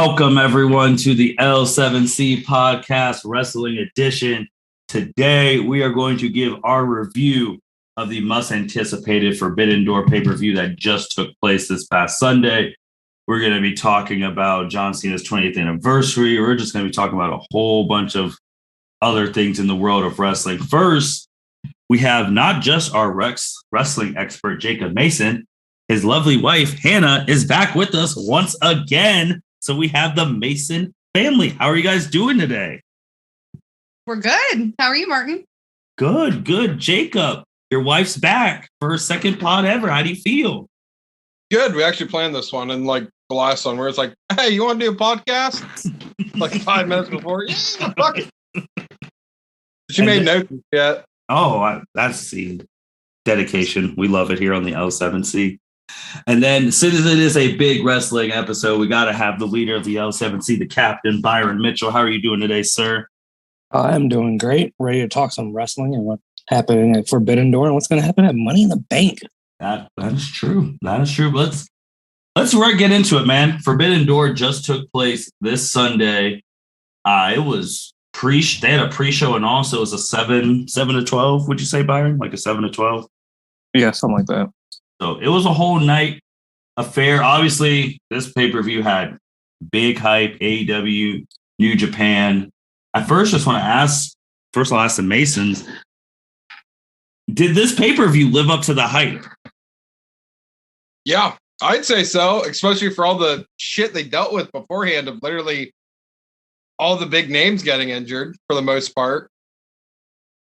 Welcome, everyone, to the L7C Podcast Wrestling Edition. Today, we are going to give our review of the most-anticipated Forbidden Door pay-per-view that just took place this past Sunday. We're going to be talking about John Cena's 20th anniversary. We're just going to be talking about a whole bunch of other things in the world of wrestling. First, we have not just our wrestling expert, Jacob Mason. His lovely wife, Hannah, is back with us once again. So we have the Mason family. How are you guys doing today? We're good. How are you, Martin? Good. Jacob, your wife's back for her second pod ever. How do you feel? Good. We actually planned this one, and like the last one where it's like, hey, you want to do a podcast? Like 5 minutes before. Yeah, fuck it. She made notes yet. Oh, that's the dedication. We love it here on the L7C. And then, since it is a big wrestling episode, we got to have the leader of the L7C, the captain, Byron Mitchell. How are you doing today, sir? I'm doing great. Ready to talk some wrestling and what's happening at Forbidden Door and what's going to happen at Money in the Bank. That is true. Let's get into it, man. Forbidden Door just took place this Sunday. It was they had a pre-show, and also it was a 7 to 12. Would you say, Byron? Like a 7 to 12? Yeah, something like that. So it was a whole night affair. Obviously, this pay-per-view had big hype, AEW, New Japan. I first just want to ask, I'll ask the Masons, did this pay-per-view live up to the hype? Yeah, I'd say so, especially for all the shit they dealt with beforehand of literally all the big names getting injured for the most part.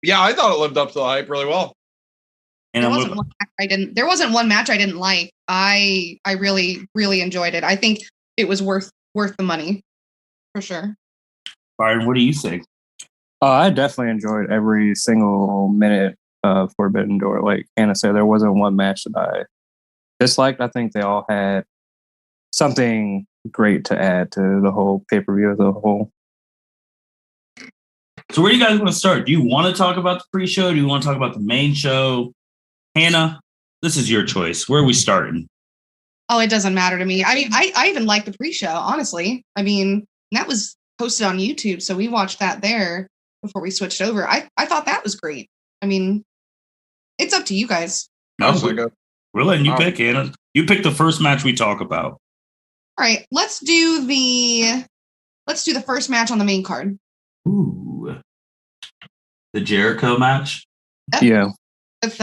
Yeah, I thought it lived up to the hype really well. And there wasn't one match I didn't like. I really, really enjoyed it. I think it was worth the money, for sure. Byron, what do you think? I definitely enjoyed every single minute of Forbidden Door. Like Hannah said, there wasn't one match that I disliked. I think they all had something great to add to the whole pay-per-view as a whole. So where do you guys want to start? Do you want to talk about the pre-show? Do you want to talk about the main show? Hannah, this is your choice. Where are we starting? Oh, it doesn't matter to me. I mean, I even like the pre-show, honestly. I mean, that was posted on YouTube, so we watched that there before we switched over. I thought that was great. I mean, it's up to you guys. No, we're letting you pick, Hannah. You pick the first match we talk about. All right, let's do the first match on the main card. Ooh. The Jericho match? Yeah. With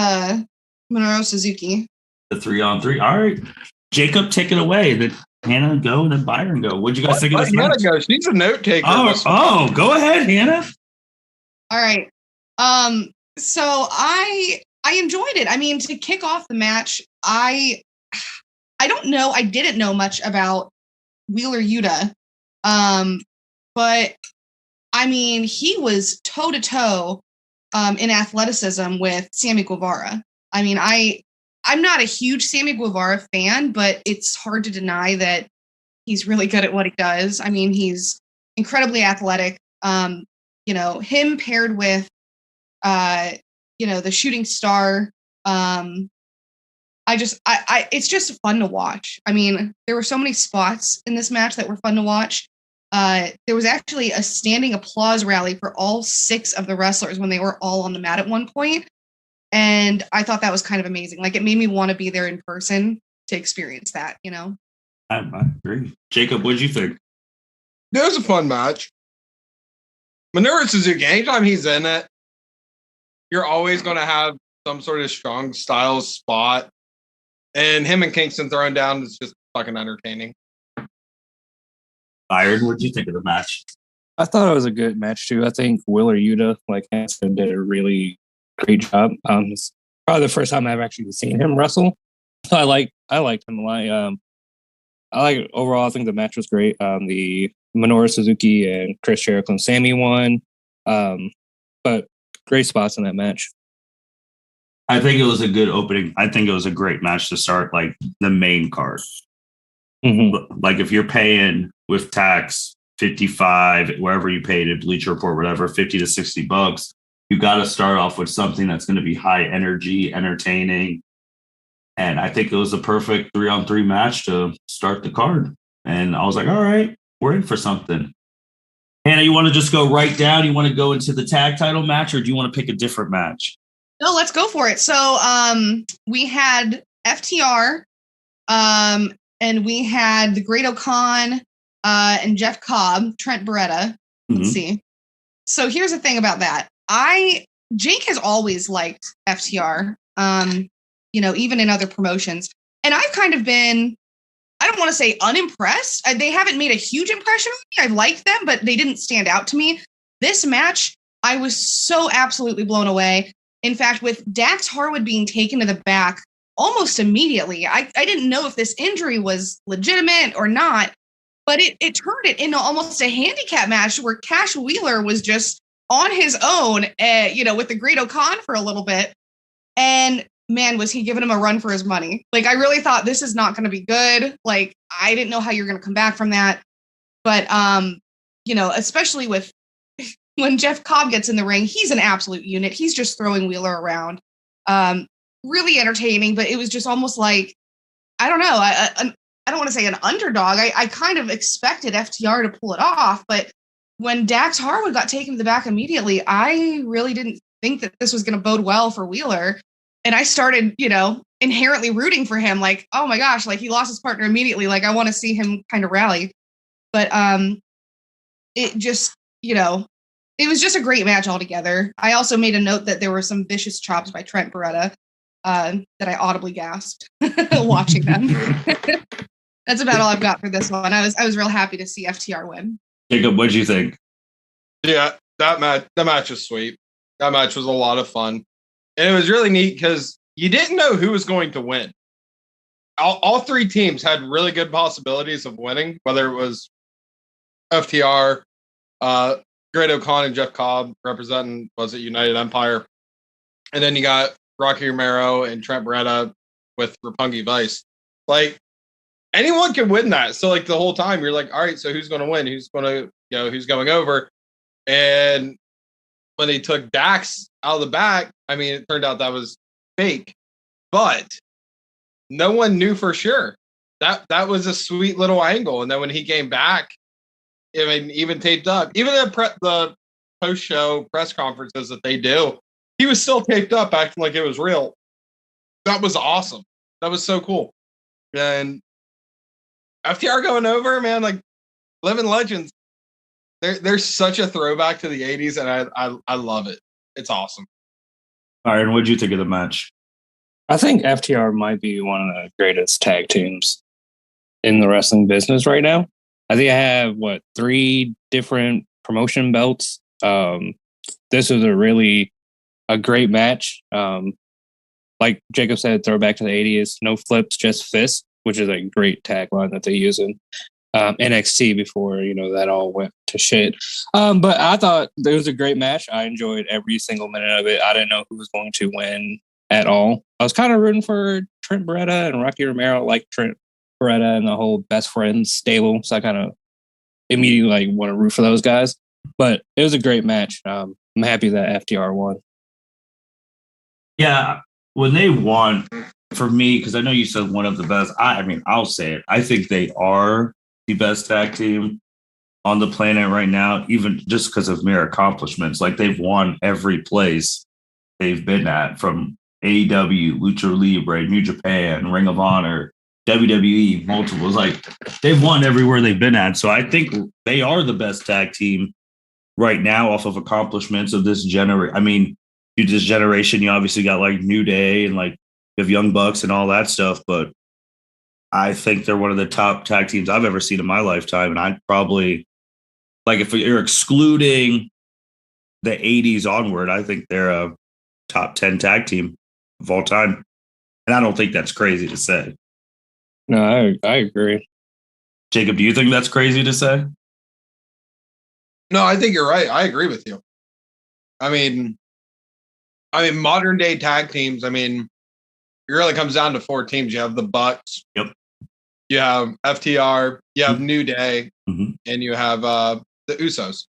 Minoru Suzuki. The 3-on-3. All right. Jacob, take it away. Then Hannah go, and then Byron go. What'd you guys think of this match? Hannah go. She's a note taker. Oh, go ahead, Hannah. All right. So I enjoyed it. I mean, to kick off the match, I don't know. I didn't know much about Wheeler Yuta. But I mean, he was toe to toe in athleticism with Sammy Guevara. I mean, I'm not a huge Sammy Guevara fan, but it's hard to deny that he's really good at what he does. I mean, he's incredibly athletic. Him paired with, the shooting star. It's just fun to watch. I mean, there were so many spots in this match that were fun to watch. There was actually a standing applause rally for all 6 of the wrestlers when they were all on the mat at one point. And I thought that was kind of amazing. Like, it made me want to be there in person to experience that, you know? I agree. Jacob, what'd you think? It was a fun match. Minoru Suzuki, anytime he's in it, you're always going to have some sort of strong style spot. And him and Kingston throwing down is just fucking entertaining. Byron, what'd you think of the match? I thought it was a good match too. I think Wheeler Yuta, like Hanson, did a really great job. It's probably the first time I've actually seen him wrestle. I liked him a lot. Overall, I think the match was great. The Minoru Suzuki and Chris Jericho and Sammy won. But great spots in that match. I think it was a good opening. I think it was a great match to start like the main card. Mm-hmm. Like if you're paying with tax 55, wherever you paid at Bleacher Report, whatever, 50 to $60, you got to start off with something that's going to be high energy, entertaining. And I think it was a perfect 3-on-3 match to start the card. And I was like, all right, We're in for something. Hannah, you want to just go right down? You want to go into the tag title match, or do you want to pick a different match? No, let's go for it. So we had FTR, and we had the Great O'Con and Jeff Cobb, Trent Beretta. Let's see. So here's the thing about that. Jake has always liked FTR, even in other promotions. And I've kind of been, I don't want to say unimpressed. They haven't made a huge impression on me. I like them, but they didn't stand out to me. This match, I was so absolutely blown away. In fact, with Dax Harwood being taken to the back almost immediately, I didn't know if this injury was legitimate or not, but it turned it into almost a handicap match where Cash Wheeler was just on his own, with the Great O'Con for a little bit. And man, was he giving him a run for his money. Like, I really thought this is not going to be good. Like, I didn't know how you're going to come back from that. But, especially with when Jeff Cobb gets in the ring, he's an absolute unit. He's just throwing Wheeler around. Really entertaining, but it was just almost like, I don't know. I don't want to say an underdog. I kind of expected FTR to pull it off, but when Dax Harwood got taken to the back immediately, I really didn't think that this was going to bode well for Wheeler. And I started, inherently rooting for him. Like, oh my gosh, like he lost his partner immediately. Like, I want to see him kind of rally. But it just, it was just a great match altogether. I also made a note that there were some vicious chops by Trent Beretta that I audibly gasped watching them. That's about all I've got for this one. I was real happy to see FTR win. Jacob, what'd you think? Yeah, that match was sweet. That match was a lot of fun. And it was really neat because you didn't know who was going to win. All three teams had really good possibilities of winning, whether it was FTR, Great O'Con and Jeff Cobb representing, was it United Empire? And then you got Rocky Romero and Trent Beretta with Roppongi Vice. Like, anyone can win that. So, like, the whole time you're like, all right, so who's going to win? Who's going to, who's going over? And when they took Dax out of the back, I mean, it turned out that was fake, but no one knew for sure. That was a sweet little angle. And then when he came back, I mean, even taped up, even the post-show press conferences that they do, he was still taped up, acting like it was real. That was awesome. That was so cool. And FTR going over, man, like living legends. They're such a throwback to the 80s, and I love it. It's awesome. Byron, what'd you think of the match? I think FTR might be one of the greatest tag teams in the wrestling business right now. I think I have, 3 different promotion belts. This was a great match. Like Jacob said, throwback to the 80s. No flips, just fists, which is a great tagline that they use in NXT before, that all went to shit. But I thought it was a great match. I enjoyed every single minute of it. I didn't know who was going to win at all. I was kind of rooting for Trent Beretta and Rocky Romero, like Trent Beretta and the whole best friends stable. So I kind of immediately want to root for those guys. But it was a great match. I'm happy that FTR won. Yeah, when they won, for me, because I know you said one of the best, I mean, I'll say it. I think they are the best tag team on the planet right now, even just because of mere accomplishments. Like, they've won every place they've been at, from AEW, Lucha Libre, New Japan, Ring of Honor, WWE, multiples. Like, they've won everywhere they've been at. So I think they are the best tag team right now off of accomplishments of this generation. I mean, this generation, you obviously got like New Day and like you have Young Bucks and all that stuff, but I think they're one of the top tag teams I've ever seen in my lifetime. And I'd probably, like, if you're excluding the 80s onward, I think they're a top 10 tag team of all time. And I don't think that's crazy to say. No, I agree. Jacob, do you think that's crazy to say? No, I think you're right. I agree with you. I mean, modern day tag teams, I mean, it really comes down to 4 teams. You have the Bucks. Yep. You have FTR. You have New Day. Mm-hmm. And you have the Usos.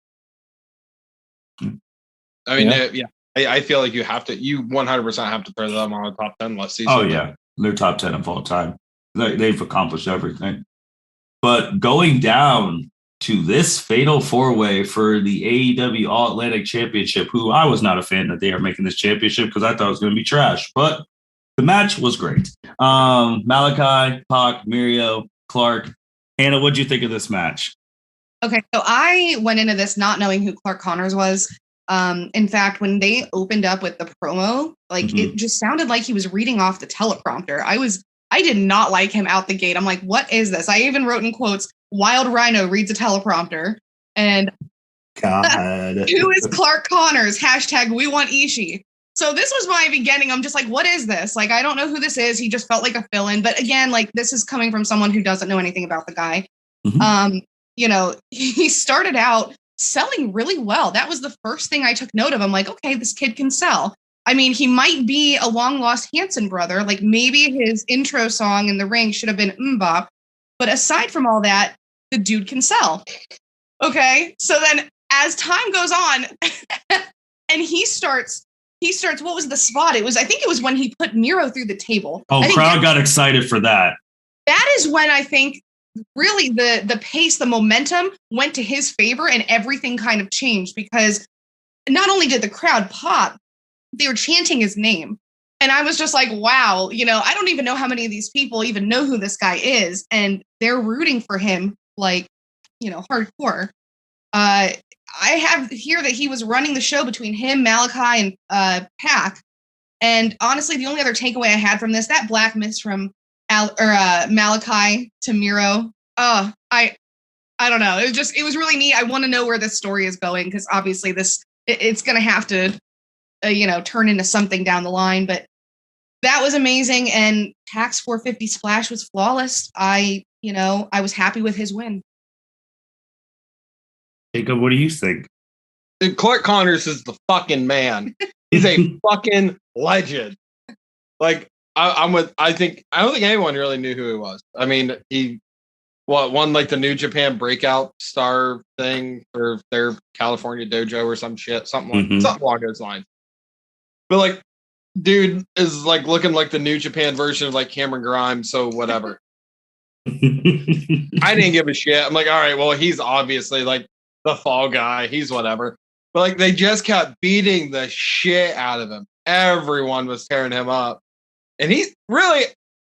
I mean, yeah. I feel like you 100% have to throw them on the top 10 last season. Oh, yeah. They're top 10 of all time. They've accomplished everything. But going down to this fatal four-way for the AEW All-Atlantic Championship, who I was not a fan that they are making this championship because I thought it was going to be trash. But the match was great. Malachi, Pac, Mirio, Clark. Hannah, what'd you think of this match? Okay, so I went into this not knowing who Clark Connors was. In fact, when they opened up with the promo, it just sounded like he was reading off the teleprompter. I did not like him out the gate. I'm like, what is this? I even wrote in quotes, Wild Rhino reads a teleprompter. And God. Who is Clark Connors? # we want Ishii. So this was my beginning. I'm just like, what is this? Like, I don't know who this is. He just felt like a fill-in. But again, like, this is coming from someone who doesn't know anything about the guy. He started out selling really well. That was the first thing I took note of. I'm like, okay, this kid can sell. I mean, he might be a long-lost Hanson brother. Like, maybe his intro song in the ring should have been Mbop. But aside from all that, the dude can sell. Okay? So then as time goes on, and he starts, what was the spot? I think it was when he put Miro through the table. Oh, crowd got excited for that. That is when I think really the pace, the momentum went to his favor and everything kind of changed, because not only did the crowd pop, they were chanting his name. And I was just like, wow, I don't even know how many of these people even know who this guy is. And they're rooting for him like, hardcore. I have here that he was running the show between him, Malachi, and Pac. And honestly, the only other takeaway I had from this, that black mist from Malachi to Miro. I don't know. It was really neat. I want to know where this story is going, because obviously it's going to have to, turn into something down the line. But that was amazing. And Pac's 450 splash was flawless. I was happy with his win. Jacob, what do you think? Dude, Clark Connors is the fucking man. He's a fucking legend. Like, I don't think anyone really knew who he was. I mean, he won like the New Japan breakout star thing for their California dojo or some shit, something along those lines. But like, dude is like looking like the New Japan version of like Cameron Grimes, so whatever. I didn't give a shit. I'm like, all right, well, he's obviously like the fall guy. He's whatever. But like, they just kept beating the shit out of him. Everyone was tearing him up. And he's really,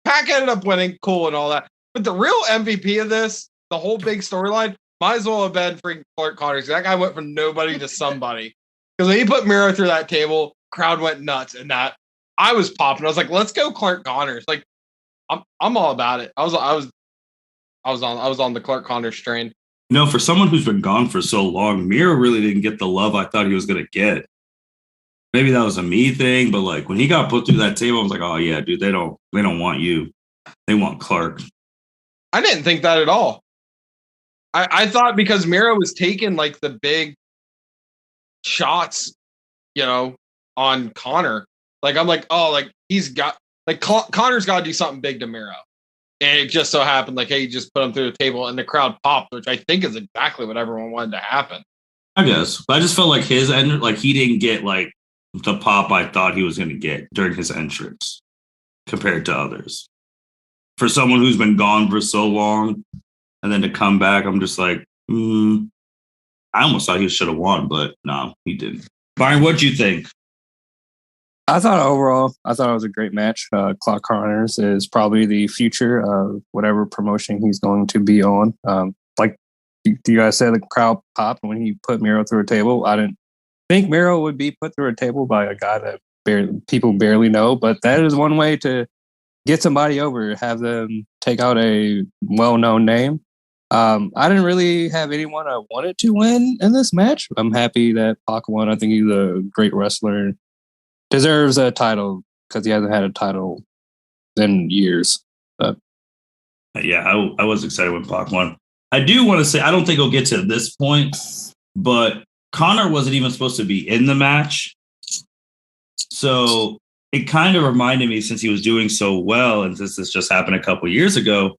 Pac ended up winning, cool and all that. But the real MVP of this, the whole big storyline, might as well have been freaking Clark Connors. That guy went from nobody to somebody. Because when he put Miro through that table, crowd went nuts. And that, I was popping. I was like, let's go Clark Connors. Like, I'm all about it. I was on the Clark Connors train. For someone who's been gone for so long, Miro really didn't get the love I thought he was going to get. Maybe that was a me thing, but like when he got put through that table, I was like, oh yeah, dude, they don't want you. They want Clark. I didn't think that at all. I thought because Miro was taking like the big shots, on Connor. Like, I'm like, oh, like he's got, like Connor's got to do something big to Miro. And it just so happened, like, hey, you just put him through the table and the crowd popped, which I think is exactly what everyone wanted to happen. I guess. But I just felt like his end, like he didn't get like the pop I thought he was going to get during his entrance compared to others. For someone who's been gone for so long and then to come back, I'm just like, I almost thought he should have won, but no, he didn't. Byron, what'd you think? I thought it was a great match. Clark Connors is probably the future of whatever promotion he's going to be on. Like you guys said, the crowd popped when he put Miro through a table. I didn't think Miro would be put through a table by a guy that people barely know, but that is one way to get somebody over, have them take out a well-known name. I didn't really have anyone I wanted to win in this match. I'm happy that Pac won. I think he's a great wrestler. Deserves a title because he hasn't had a title in years. But. Yeah, I was excited when Pac won. I do want to say, I don't think he'll get to this point, but Connor wasn't even supposed to be in the match. So it kind of reminded me, since he was doing so well, and since this just happened a couple of years ago,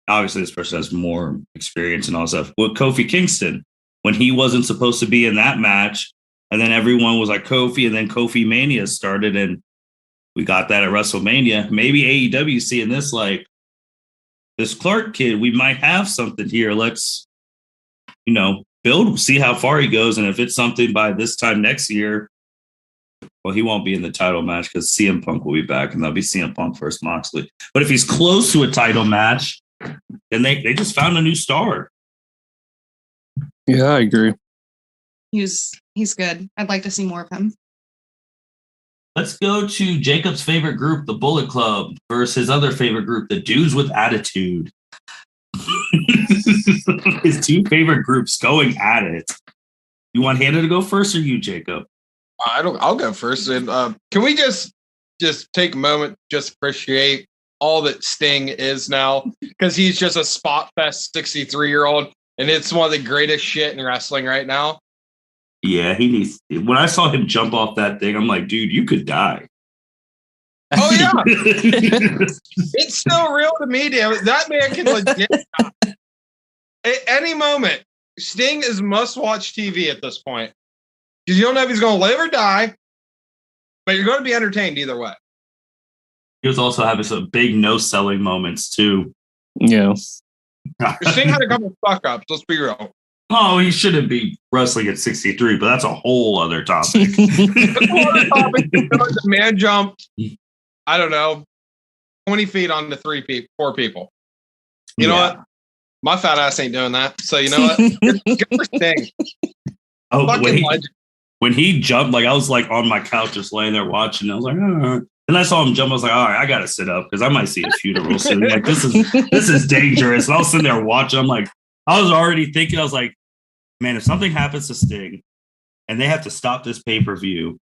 obviously this person has more experience and all stuff, with Kofi Kingston, when he wasn't supposed to be in that match. And then everyone was like Kofi, and then Kofi Mania started, and we got that at WrestleMania. Maybe AEW seeing this, like, this Clark kid, we might have something here. Let's build, see how far he goes. And if it's something by this time next year, well, he won't be in the title match because CM Punk will be back and that'll be CM Punk versus Moxley. But if he's close to a title match, then they just found a new star. Yeah, I agree. He's good. I'd like to see more of him. Let's go to Jacob's favorite group, the Bullet Club, versus his other favorite group, the Dudes with Attitude. His two favorite groups going at it. You want Hannah to go first or you, Jacob? I'll go first. And can we just take a moment, just appreciate all that Sting is now? Because he's just a spot fest 63-year-old, and it's one of the greatest shit in wrestling right now. Yeah, he needs. When I saw him jump off that thing, I'm like, dude, you could die. Oh yeah, it's still real to me, dude. That man can legit die. At any moment. Sting is must-watch TV at this point because you don't know if he's going to live or die, but you're going to be entertained either way. He was also having some big no-selling moments too. Yeah, Sting had a couple of fuck-ups. Let's be real. Oh, he shouldn't be wrestling at 63, but that's a whole other topic. The man jumped, I don't know, 20 feet onto four people. You know what? My fat ass ain't doing that. So you know what? Good for Sting. Oh, when he jumped, like I was like on my couch just laying there watching. I was like, oh. And I saw him jump. I was like, all right, I gotta sit up because I might see a funeral soon. Like this is dangerous. And I was sitting there watching. I'm like, I was already thinking. I was like, man, if something happens to Sting and they have to stop this pay-per-view,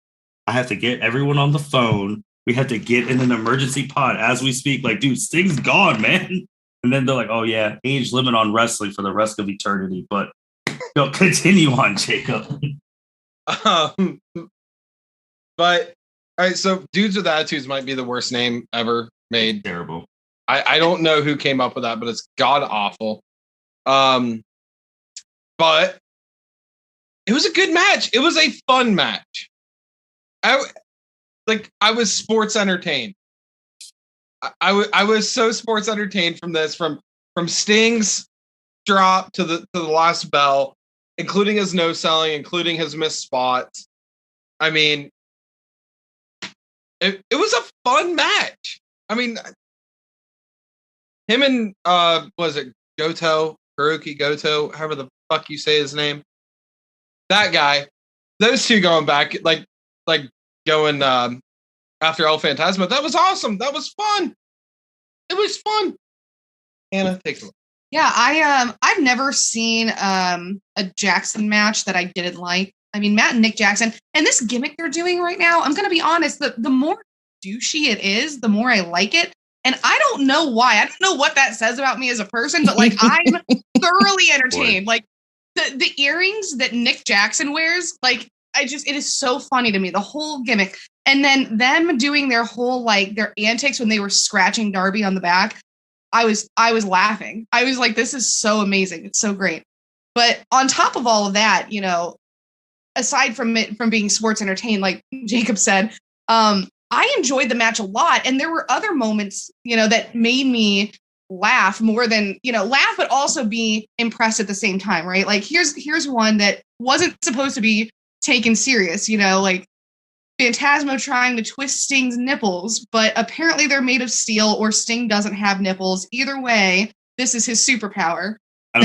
I have to get everyone on the phone. We have to get in an emergency pod as we speak. Like, dude, Sting's gone, man. And then they're like, oh, yeah, age limit on wrestling for the rest of eternity. But continue on, Jacob. But, all right, so Dudes with Attitudes might be the worst name ever made. Terrible. I don't know who came up with that, but it's god-awful. But it was a good match. It was a fun match. I was sports entertained. I was so sports entertained from this, from Sting's drop to the last bell, including his no selling, including his missed spots. I mean, it was a fun match. I mean, him and was it Hiroki Goto, however the fuck you say his name, that guy, those two going back like going after El Phantasma. That was awesome. That was fun. It was fun. Hannah, take a look. Yeah, I've never seen a Jackson match that I didn't like. I mean, Matt and Nick Jackson, and this gimmick they're doing right now, I'm going to be honest, the more douchey it is, the more I like it. And I don't know why. I don't know what that says about me as a person, but like I'm thoroughly entertained. Like the earrings that Nick Jackson wears, like it is so funny to me, the whole gimmick. And then them doing their whole, like their antics when they were scratching Darby on the back. I was laughing. I was like, this is so amazing. It's so great. But on top of all of that, you know, aside from being sports entertained, like Jacob said, I enjoyed the match a lot. And there were other moments, you know, that made me laugh more than, you know, laugh, but also be impressed at the same time, right? Like here's one that wasn't supposed to be taken serious, you know, like Phantasmo trying to twist Sting's nipples, but apparently they're made of steel or Sting doesn't have nipples. Either way, this is his superpower. I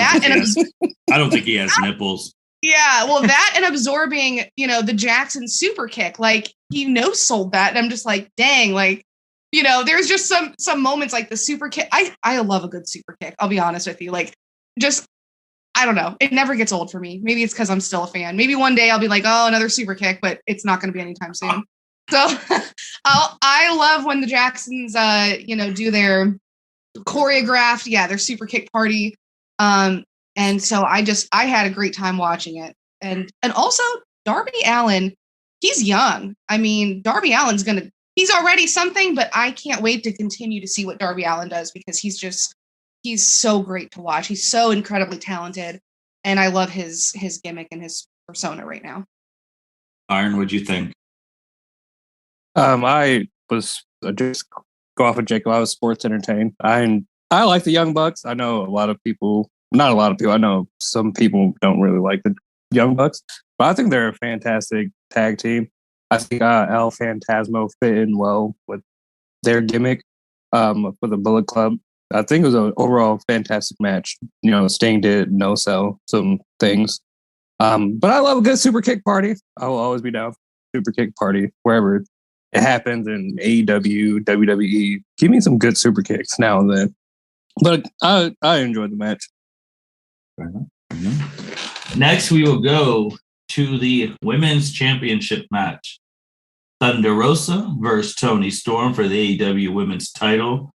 don't think he has nipples. Yeah, well, that and absorbing, you know, the Jackson super kick, like he no-sold that. And I'm just like, dang, like, you know, there's just some moments like the super kick. I love a good super kick. I'll be honest with you. Like, just, I don't know. It never gets old for me. Maybe it's because I'm still a fan. Maybe one day I'll be like, oh, another super kick, but it's not going to be anytime soon. So I love when the Jacksons, you know, do their choreographed, their super kick party. And so I had a great time watching it. And also Darby Allin, he's young. I mean, Darby Allin's he's already something, but I can't wait to continue to see what Darby Allin does because he's so great to watch. He's so incredibly talented. And I love his gimmick and his persona right now. Byron, what'd you think? I was just go off of Jacob. I was sports entertained. I like the Young Bucks. I know a lot of people not a lot of people. I know some people don't really like the Young Bucks, but I think they're a fantastic tag team. I think El Phantasmo fit in well with their gimmick for the Bullet Club. I think it was an overall fantastic match. You know, Sting did no sell some things. But I love a good super kick party. I will always be down for super kick party wherever it happens in AEW, WWE. Give me some good super kicks now and then. But I enjoyed the match. Next, we will go to the Women's Championship match. Thunder Rosa versus Toni Storm for the AEW Women's title.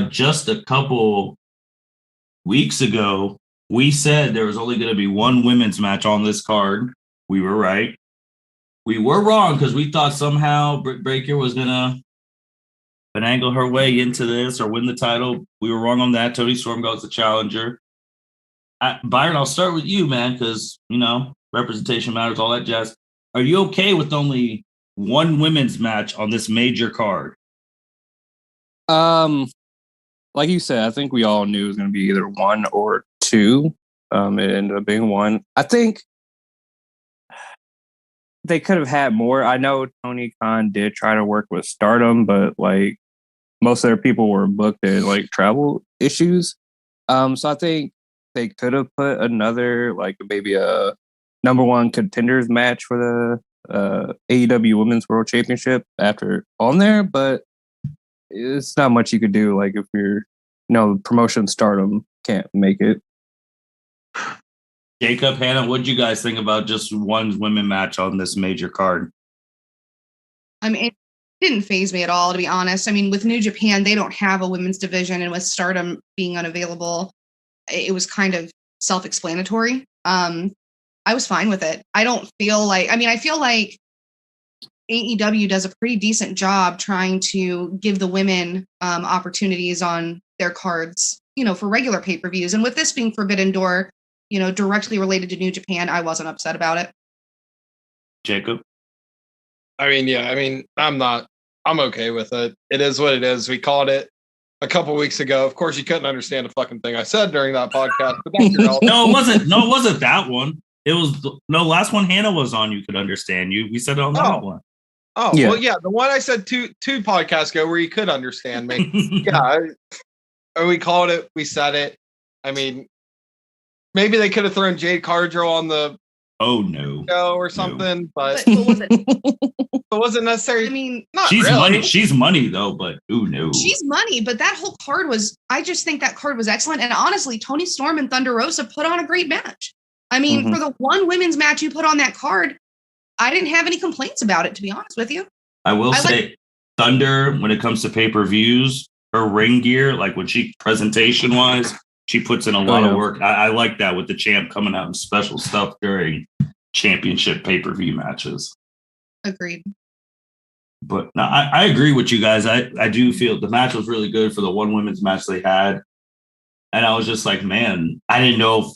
Just a couple weeks ago, we said there was only going to be one women's match on this card. We were right. We were wrong because we thought somehow Britt Baker was going to finagle her way into this or win the title. We were wrong on that. Toni Storm goes the challenger. Byron, I'll start with you, man, because, you know, representation matters, all that jazz. Are you okay with only one women's match on this major card? Like you said, I think we all knew it was going to be either one or two. It ended up being one. I think they could have had more. I know Tony Khan did try to work with Stardom, but like most of their people were booked in like travel issues. So I think they could have put another, like maybe a number one contenders match for the AEW Women's World Championship after on there, but it's not much you could do. Like if you're, promotion Stardom can't make it. Jacob, Hannah, what do you guys think about just one women match on this major card? I mean, it didn't faze me at all, to be honest. I mean, with New Japan, they don't have a women's division, and with Stardom being unavailable, it was kind of self-explanatory. I was fine with it. I feel like AEW does a pretty decent job trying to give the women opportunities on their cards, for regular pay-per-views. And with this being Forbidden Door, directly related to New Japan, I wasn't upset about it. Jacob? I'm okay with it. It is what it is. We called it a couple weeks ago. Of course, you couldn't understand a fucking thing I said during that podcast, but that's your No, it wasn't that one. It was last one Hannah was on. You could understand you. We said it on that one. Oh, yeah. Well, yeah, the one I said two podcasts ago where you could understand me. Yeah, we called it. We said it. I mean, maybe they could have thrown Jade Cargill on the show or something, but it wasn't necessary. I mean, not she's really. money. She's money though, but no. She's money, but that whole card I just think that card was excellent. And honestly, Toni Storm and Thunder Rosa put on a great match. I mean, for the one women's match you put on that card, I didn't have any complaints about it, to be honest with you. I will say Thunder, when it comes to pay-per-views, her ring gear, like when she presentation-wise, she puts in a lot of work. I like that with the champ coming out in special stuff during championship pay-per-view matches. Agreed. But no, I agree with you guys. I do feel the match was really good for the one women's match they had. And I was just like, man, I didn't know if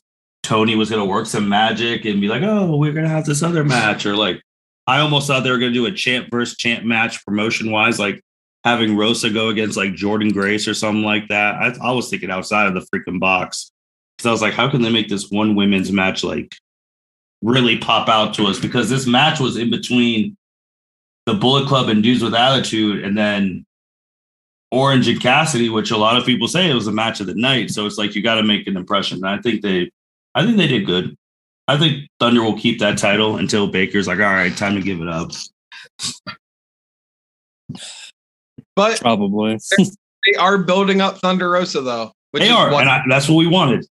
Tony was going to work some magic and be like, oh, we're going to have this other match. Or like, I almost thought they were going to do a champ versus champ match promotion-wise, like having Rosa go against like Jordan Grace or something like that. I was thinking outside of the freaking box. Because I was like, how can they make this one women's match like really pop out to us? Because this match was in between the Bullet Club and Dudes with Attitude and then Orange and Cassidy, which a lot of people say it was a match of the night. So it's like you got to make an impression. And I think they did good. I think Thunder will keep that title until Baker's like, all right, time to give it up. But probably they are building up Thunder Rosa though. They are, and that's what we wanted.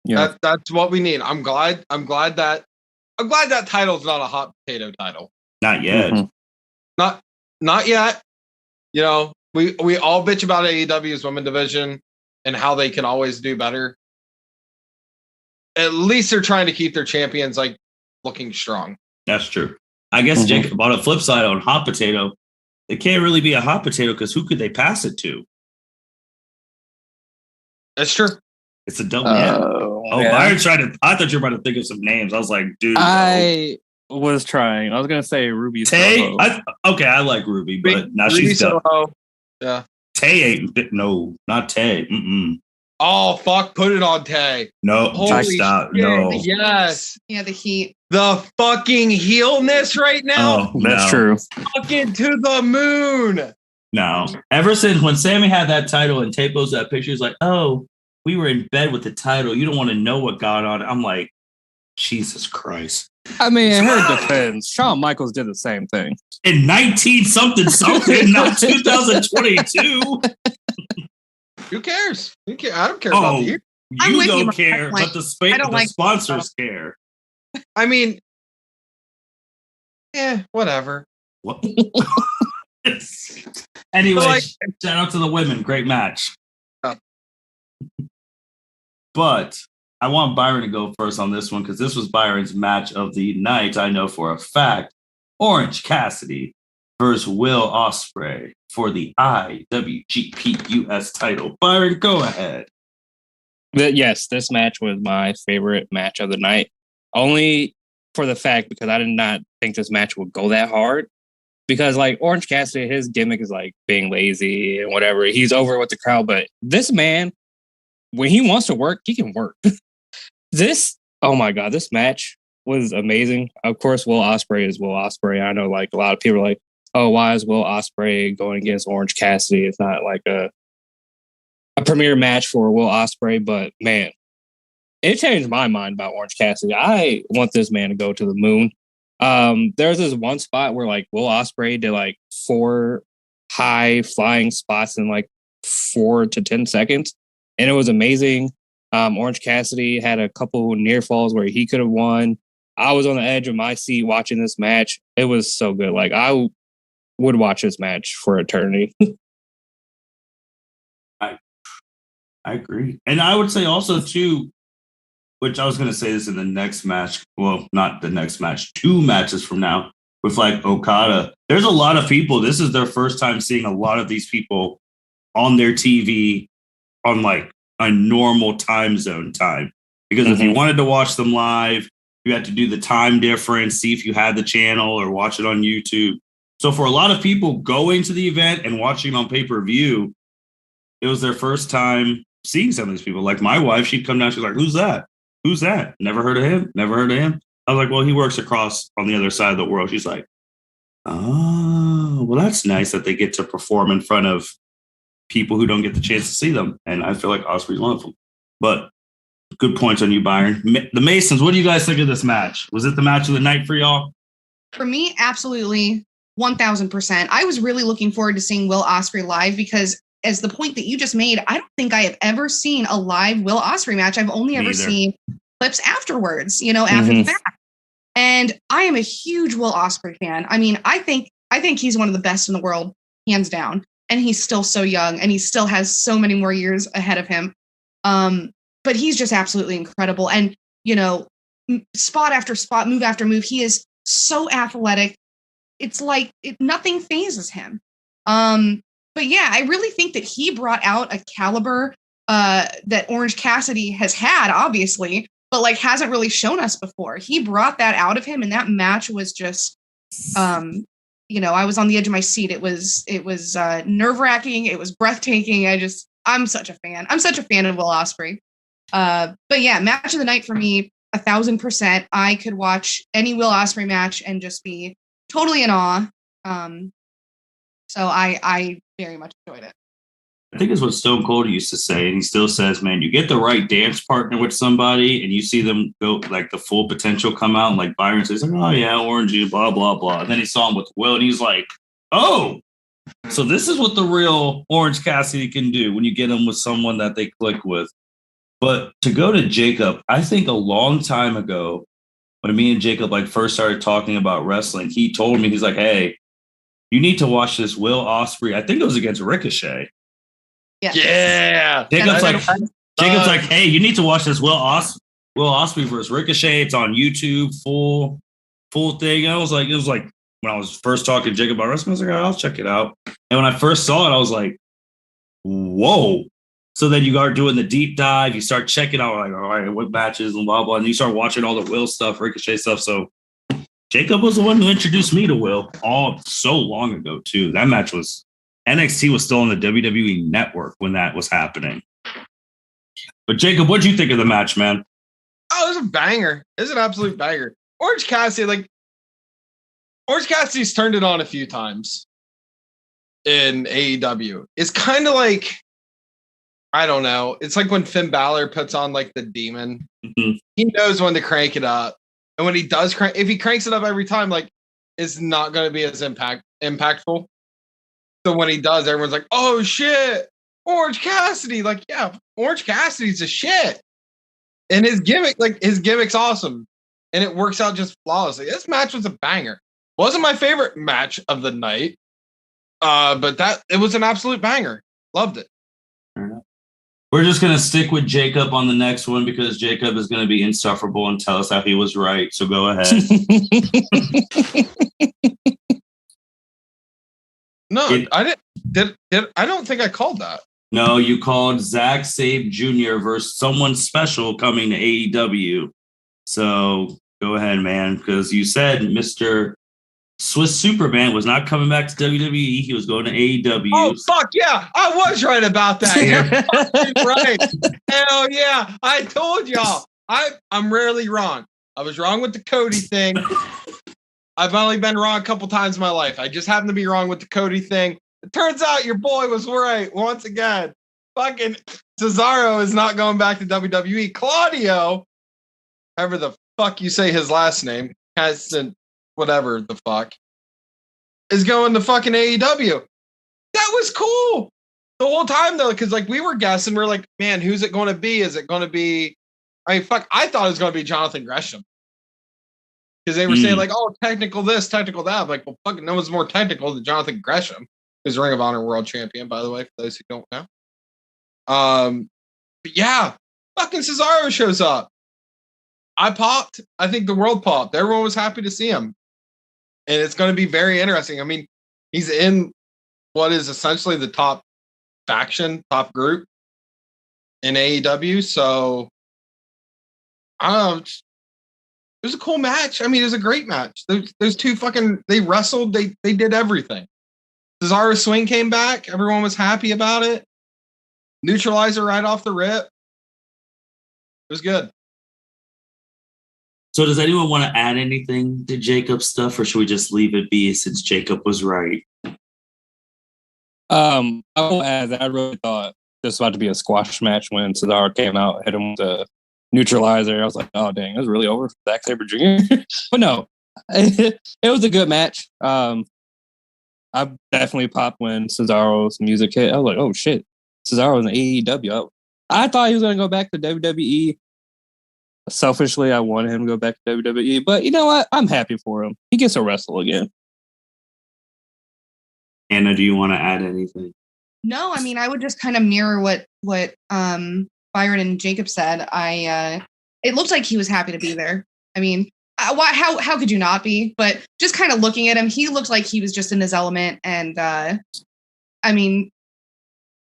Yeah, that's what we need. I'm glad that title's not a hot potato title. Not yet. Mm-hmm. Not yet. We all bitch about AEW's women division and how they can always do better. At least they're trying to keep their champions like looking strong. That's true. I guess Jacob, on the flip side, on hot potato, it can't really be a hot potato because who could they pass it to? That's true. It's a double. Byron I thought you were about to think of some names. I was like, dude. I was trying. I was gonna say Ruby Tay. I like Ruby, but now she's done. Yeah. Tay ain't. No, not Tay. Mm-mm. Oh, fuck. Put it on Tay. No, Holy stop. shit. No. Yes. Yeah, the heat. The fucking heelness right now. Oh, That's no. true. Fucking to the moon. No. Ever since when Sammy had that title and Tay posted that picture, he's like, oh, we were in bed with the title. You don't want to know what got on it. I'm like, Jesus Christ. I mean, in her defense, Shawn Michaels did the same thing. In 19-something, not 2022. Who cares? I don't care about the year. I'm You with don't you, care, like, but the sponsors care. I mean, whatever. What? Anyway, Like- shout out to the women. Great match. Oh. But I want Byron to go first on this one because this was Byron's match of the night. I know for a fact. Orange Cassidy versus Will Ospreay for the IWGP US title. Byron, go ahead. But yes, this match was my favorite match of the night. Only for the fact because I did not think this match would go that hard. Because like Orange Cassidy, his gimmick is like being lazy and whatever. He's over with the crowd. But this man, when he wants to work, he can work. Oh my God, this match was amazing. Of course, Will Ospreay is Will Ospreay. I know like a lot of people are like, oh, why is Will Ospreay going against Orange Cassidy? It's not like a premier match for Will Ospreay, but man, it changed my mind about Orange Cassidy. I want this man to go to the moon. There's this one spot where like Will Ospreay did like 4 high flying spots in like 4 to 10 seconds, and it was amazing. Orange Cassidy had a couple near falls where he could have won. I was on the edge of my seat watching this match. It was so good. Like I would watch this match for eternity. I agree. And I would say also too, which I was going to say this in the next match. Well, not the next match, 2 matches from now with like Okada. There's a lot of people. This is their first time seeing a lot of these people on their TV on like a normal time zone time. Because if you wanted to watch them live, you had to do the time difference, see if you had the channel or watch it on YouTube. So for a lot of people going to the event and watching on pay-per-view, it was their first time seeing some of these people. Like my wife, she'd come down, she's like, who's that? Who's that? Never heard of him. Never heard of him. I was like, well, he works across on the other side of the world. She's like, oh, well, that's nice that they get to perform in front of people who don't get the chance to see them. And I feel like Ospreay's one of them. But good points on you, Byron. The Masons, what do you guys think of this match? Was it the match of the night for y'all? For me, absolutely 1000%. I was really looking forward to seeing Will Ospreay live because as the point that you just made, I don't think I have ever seen a live Will Ospreay match. I've only ever seen clips afterwards, after the fact. And I am a huge Will Ospreay fan. I mean, I think he's one of the best in the world, hands down. And he's still so young and he still has so many more years ahead of him. But he's just absolutely incredible. And, spot after spot, move after move, he is so athletic. It's like nothing phases him. But yeah, I really think that he brought out a caliber that Orange Cassidy has had, obviously, but like hasn't really shown us before. He brought that out of him, and that match was just, I was on the edge of my seat. It was nerve-wracking. It was breathtaking. I'm such a fan. I'm such a fan of Will Ospreay. But yeah, match of the night for me, 1000%. I could watch any Will Ospreay match and just be totally in awe. So I very much enjoyed it. I think it's what Stone Cold used to say, and he still says, man, you get the right dance partner with somebody and you see them go like the full potential come out. And like Byron says, like, oh yeah, orangey, blah, blah, blah. And then he saw him with Will and he's like, oh, so this is what the real Orange Cassidy can do when you get him with someone that they click with. But to go to Jacob, I think a long time ago, when me and Jacob like first started talking about wrestling, he told me, he's like, hey, you need to watch this Will Ospreay. I think it was against Ricochet. Yeah. Jacob's like, hey, you need to watch this Will Ospreay versus Ricochet. It's on YouTube, full thing. And it was like when I was first talking to Jacob about wrestling, I was like, all right, I'll check it out. And when I first saw it, I was like, whoa. So then you start doing the deep dive, you start checking out like, all right, what matches and blah, blah. And you start watching all the Will stuff, Ricochet stuff. So Jacob was the one who introduced me to Will all so long ago, too. That match was NXT was still on the WWE network when that was happening. But Jacob, what'd you think of the match, man? Oh, it was a banger. It's an absolute banger. Orange Cassidy's turned it on a few times in AEW. It's kind of like, I don't know. It's like when Finn Balor puts on like the demon. Mm-hmm. He knows when to crank it up. And when he does if he cranks it up every time, like, it's not going to be as impactful. So when he does, everyone's like, oh shit, Orange Cassidy. Like, yeah, Orange Cassidy's a shit. And his gimmick's awesome. And it works out just flawlessly. This match was a banger. Wasn't my favorite match of the night. But it was an absolute banger. Loved it. We're just going to stick with Jacob on the next one because Jacob is going to be insufferable and tell us how he was right. So go ahead. No, I didn't. I don't think I called that. No, you called Zack Sabre Jr. versus someone special coming to AEW. So go ahead, man, because you said Mr. Swiss Superman was not coming back to WWE. He was going to AEW. Oh, fuck yeah. I was right about that. You're fucking right. Hell yeah. I told y'all. I'm rarely wrong. I was wrong with the Cody thing. I've only been wrong a couple times in my life. I just happened to be wrong with the Cody thing. It turns out your boy was right once again. Fucking Cesaro is not going back to WWE. Claudio, however the fuck you say his last name, whatever the fuck, is going to fucking AEW. That was cool the whole time though, because like we were guessing, we're like, man, who's it going to be? Is it going to be? I thought it was going to be Jonathan Gresham because they were saying like, oh, technical this, technical that. I'm like, well, fucking no one's more technical than Jonathan Gresham, who's Ring of Honor World Champion, by the way, for those who don't know. But yeah, fucking Cesaro shows up. I popped. I think the world popped. Everyone was happy to see him. And it's going to be very interesting. I mean, he's in what is essentially the top faction, top group in AEW. So, I don't know. It was a cool match. I mean, it was a great match. Those two they wrestled. They did everything. Cesaro's swing came back. Everyone was happy about it. Neutralizer right off the rip. It was good. So does anyone want to add anything to Jacob's stuff, or should we just leave it be since Jacob was right? I will add that I really thought this was about to be a squash match when Cesaro came out, hit him with a neutralizer. I was like, oh, dang, it was really over for Zack Sabre Jr. But no, it was a good match. I definitely popped when Cesaro's music hit. I was like, oh, shit, Cesaro in the AEW. I thought he was going to go back to WWE. Selfishly, I wanted him to go back to WWE, but you know what? I'm happy for him. He gets to wrestle again. Anna, do you want to add anything? No, I mean, I would just kind of mirror what Byron and Jacob said. It looked like he was happy to be there. I mean, how could you not be? But just kind of looking at him, he looked like he was just in his element. And I mean,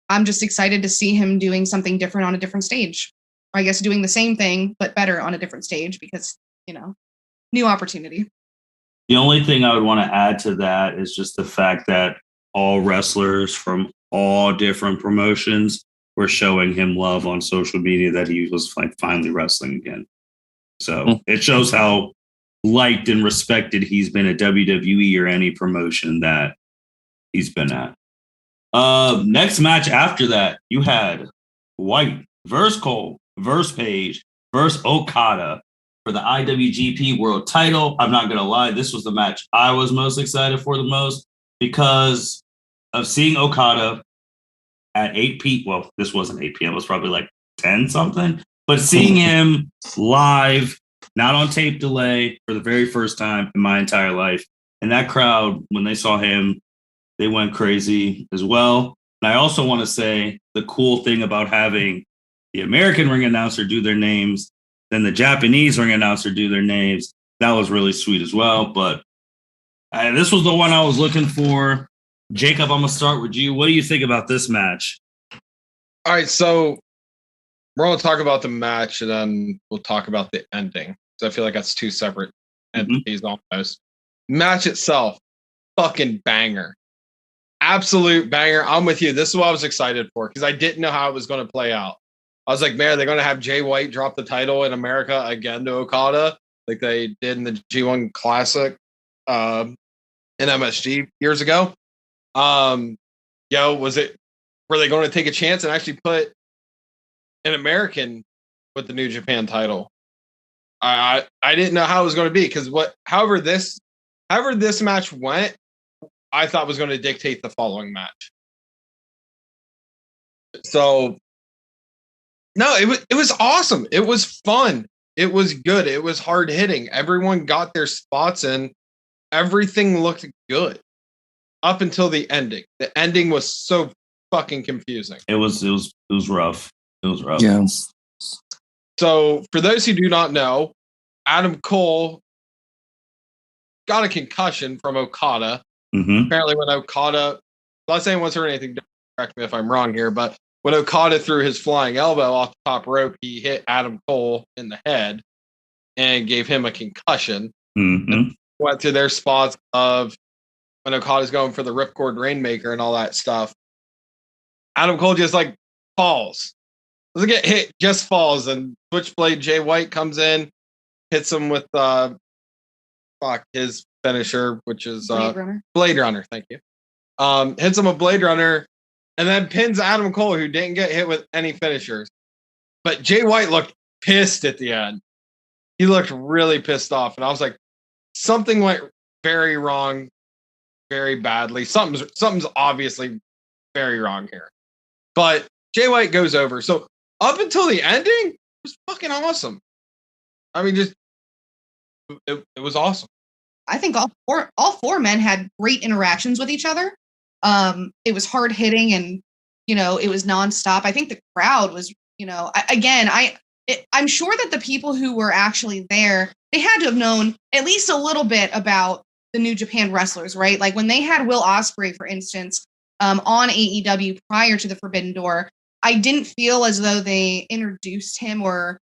I'm just excited to see him doing something different on a different stage. I guess doing the same thing, but better on a different stage because, new opportunity. The only thing I would want to add to that is just the fact that all wrestlers from all different promotions were showing him love on social media that he was like finally wrestling again. So it shows how liked and respected he's been at WWE or any promotion that he's been at. Next match after that, you had White versus Cole versus Page versus Okada for the IWGP World Title. I'm not gonna lie, this was the match I was most excited for the most because of seeing Okada at 8 p.m. Well, this wasn't 8 p.m. It was probably like 10 something. But seeing him live, not on tape delay, for the very first time in my entire life, and that crowd, when they saw him, they went crazy as well. And I also want to say the cool thing about having the American ring announcer do their names, then the Japanese ring announcer do their names. That was really sweet as well. But this was the one I was looking for. Jacob, I'm going to start with you. What do you think about this match? All right, so we're going to talk about the match, and then we'll talk about the ending. So I feel like that's two separate entities almost. Match itself, fucking banger. Absolute banger. I'm with you. This is what I was excited for because I didn't know how it was going to play out. I was like, man, they're going to have Jay White drop the title in America again to Okada, like they did in the G1 Classic in MSG years ago. Were they going to take a chance and actually put an American with the New Japan title? I didn't know how it was going to be because however this match went, I thought was going to dictate the following match. So no, it was awesome. It was fun. It was good. It was hard hitting. Everyone got their spots in. Everything looked good up until the ending. The ending was so fucking confusing. It was rough. It was rough. Yeah. So for those who do not know, Adam Cole got a concussion from Okada. Mm-hmm. Apparently when Okada, I'm not saying once heard anything, correct me if I'm wrong here, but when Okada threw his flying elbow off the top rope, he hit Adam Cole in the head and gave him a concussion. Mm-hmm. Went to their spots of when Okada's going for the Ripcord Rainmaker and all that stuff. Adam Cole just like falls. Doesn't get hit, just falls. And Switchblade Jay White comes in, hits him with his finisher, which is Blade Runner. Thank you. Hits him with Blade Runner. And then pins Adam Cole, who didn't get hit with any finishers. But Jay White looked pissed at the end. He looked really pissed off. And I was like, something went very wrong, very badly. Something's obviously very wrong here. But Jay White goes over. So up until the ending, it was fucking awesome. I mean, it was awesome. I think all four men had great interactions with each other. It was hard hitting and, it was nonstop. I think the crowd was, I'm sure that the people who were actually there, they had to have known at least a little bit about the New Japan wrestlers, right? Like when they had Will Ospreay, for instance, on AEW prior to the Forbidden Door, I didn't feel as though they introduced him or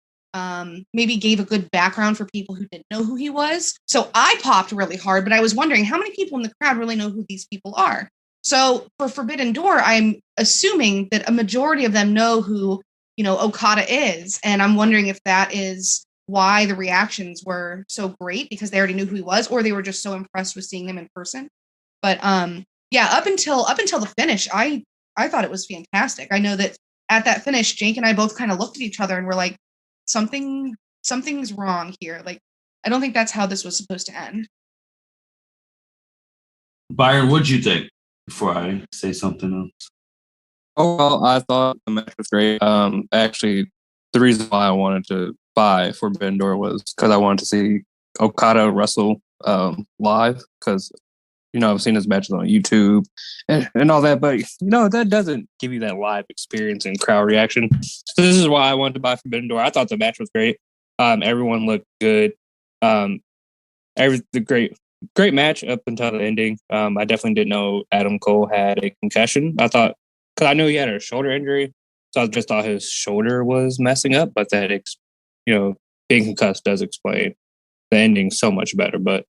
maybe gave a good background for people who didn't know who he was. So I popped really hard, but I was wondering how many people in the crowd really know who these people are. So for Forbidden Door, I'm assuming that a majority of them know who, Okada is. And I'm wondering if that is why the reactions were so great because they already knew who he was, or they were just so impressed with seeing him in person. But up until the finish, I thought it was fantastic. I know that at that finish, Jake and I both kind of looked at each other and were like, something's wrong here. Like, I don't think that's how this was supposed to end. Byron, what'd you think before I say something else? Overall, I thought the match was great. Actually, the reason why I wanted to buy Forbidden Door was because I wanted to see Okada wrestle live because, I've seen his matches on YouTube and all that, but, that doesn't give you that live experience and crowd reaction. So this is why I wanted to buy Forbidden Door. I thought the match was great. Everyone looked good. Great match up until the ending. I definitely didn't know Adam Cole had a concussion. I thought, because I knew he had a shoulder injury, so I just thought his shoulder was messing up, but that, being concussed does explain the ending so much better. But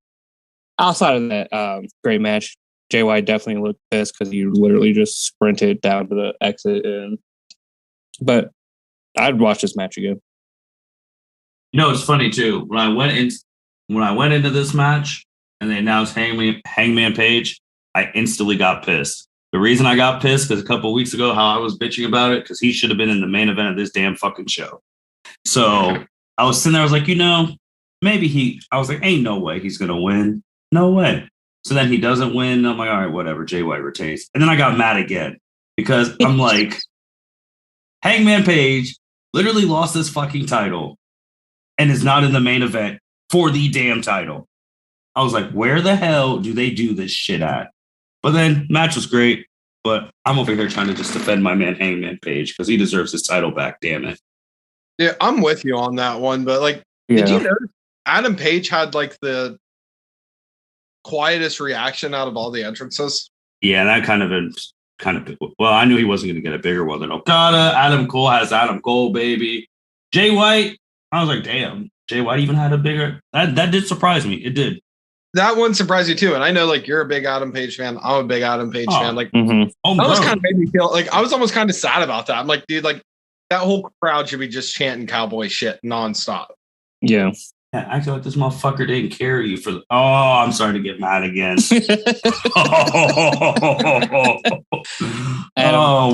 outside of that, great match. Jay White definitely looked pissed because he literally just sprinted down to the exit. But I'd watch this match again. It's funny too. When I went into this match and they announced Hangman Page, I instantly got pissed. The reason I got pissed because a couple of weeks ago, how I was bitching about it, because he should have been in the main event of this damn fucking show. So I was sitting there, I was like, I was like, ain't no way he's gonna win. No way. So then he doesn't win. I'm like, all right, whatever. Jay White retains. And then I got mad again because I'm like, Hangman Page literally lost this fucking title and is not in the main event for the damn title. I was like, where the hell do they do this shit at? But then match was great, but I'm over here trying to just defend my man Hangman Page because he deserves his title back, damn it. Yeah, I'm with you on that one, but did you notice Adam Page had the quietest reaction out of all the entrances? Yeah, that kind of well, I knew he wasn't going to get a bigger one than Okada. Adam Cole has Adam Cole, baby. Jay White, I was like, damn, Jay White even had a bigger. That did surprise me. It did. That one surprised you too, and I know you're a big Adam Page fan. I'm a big Adam Page fan. That almost kind of made me feel I was almost kind of sad about that. I'm like, dude, that whole crowd should be just chanting cowboy shit nonstop. Yeah. Yeah, I feel like this motherfucker didn't carry you for the. Oh, I'm sorry to get mad again.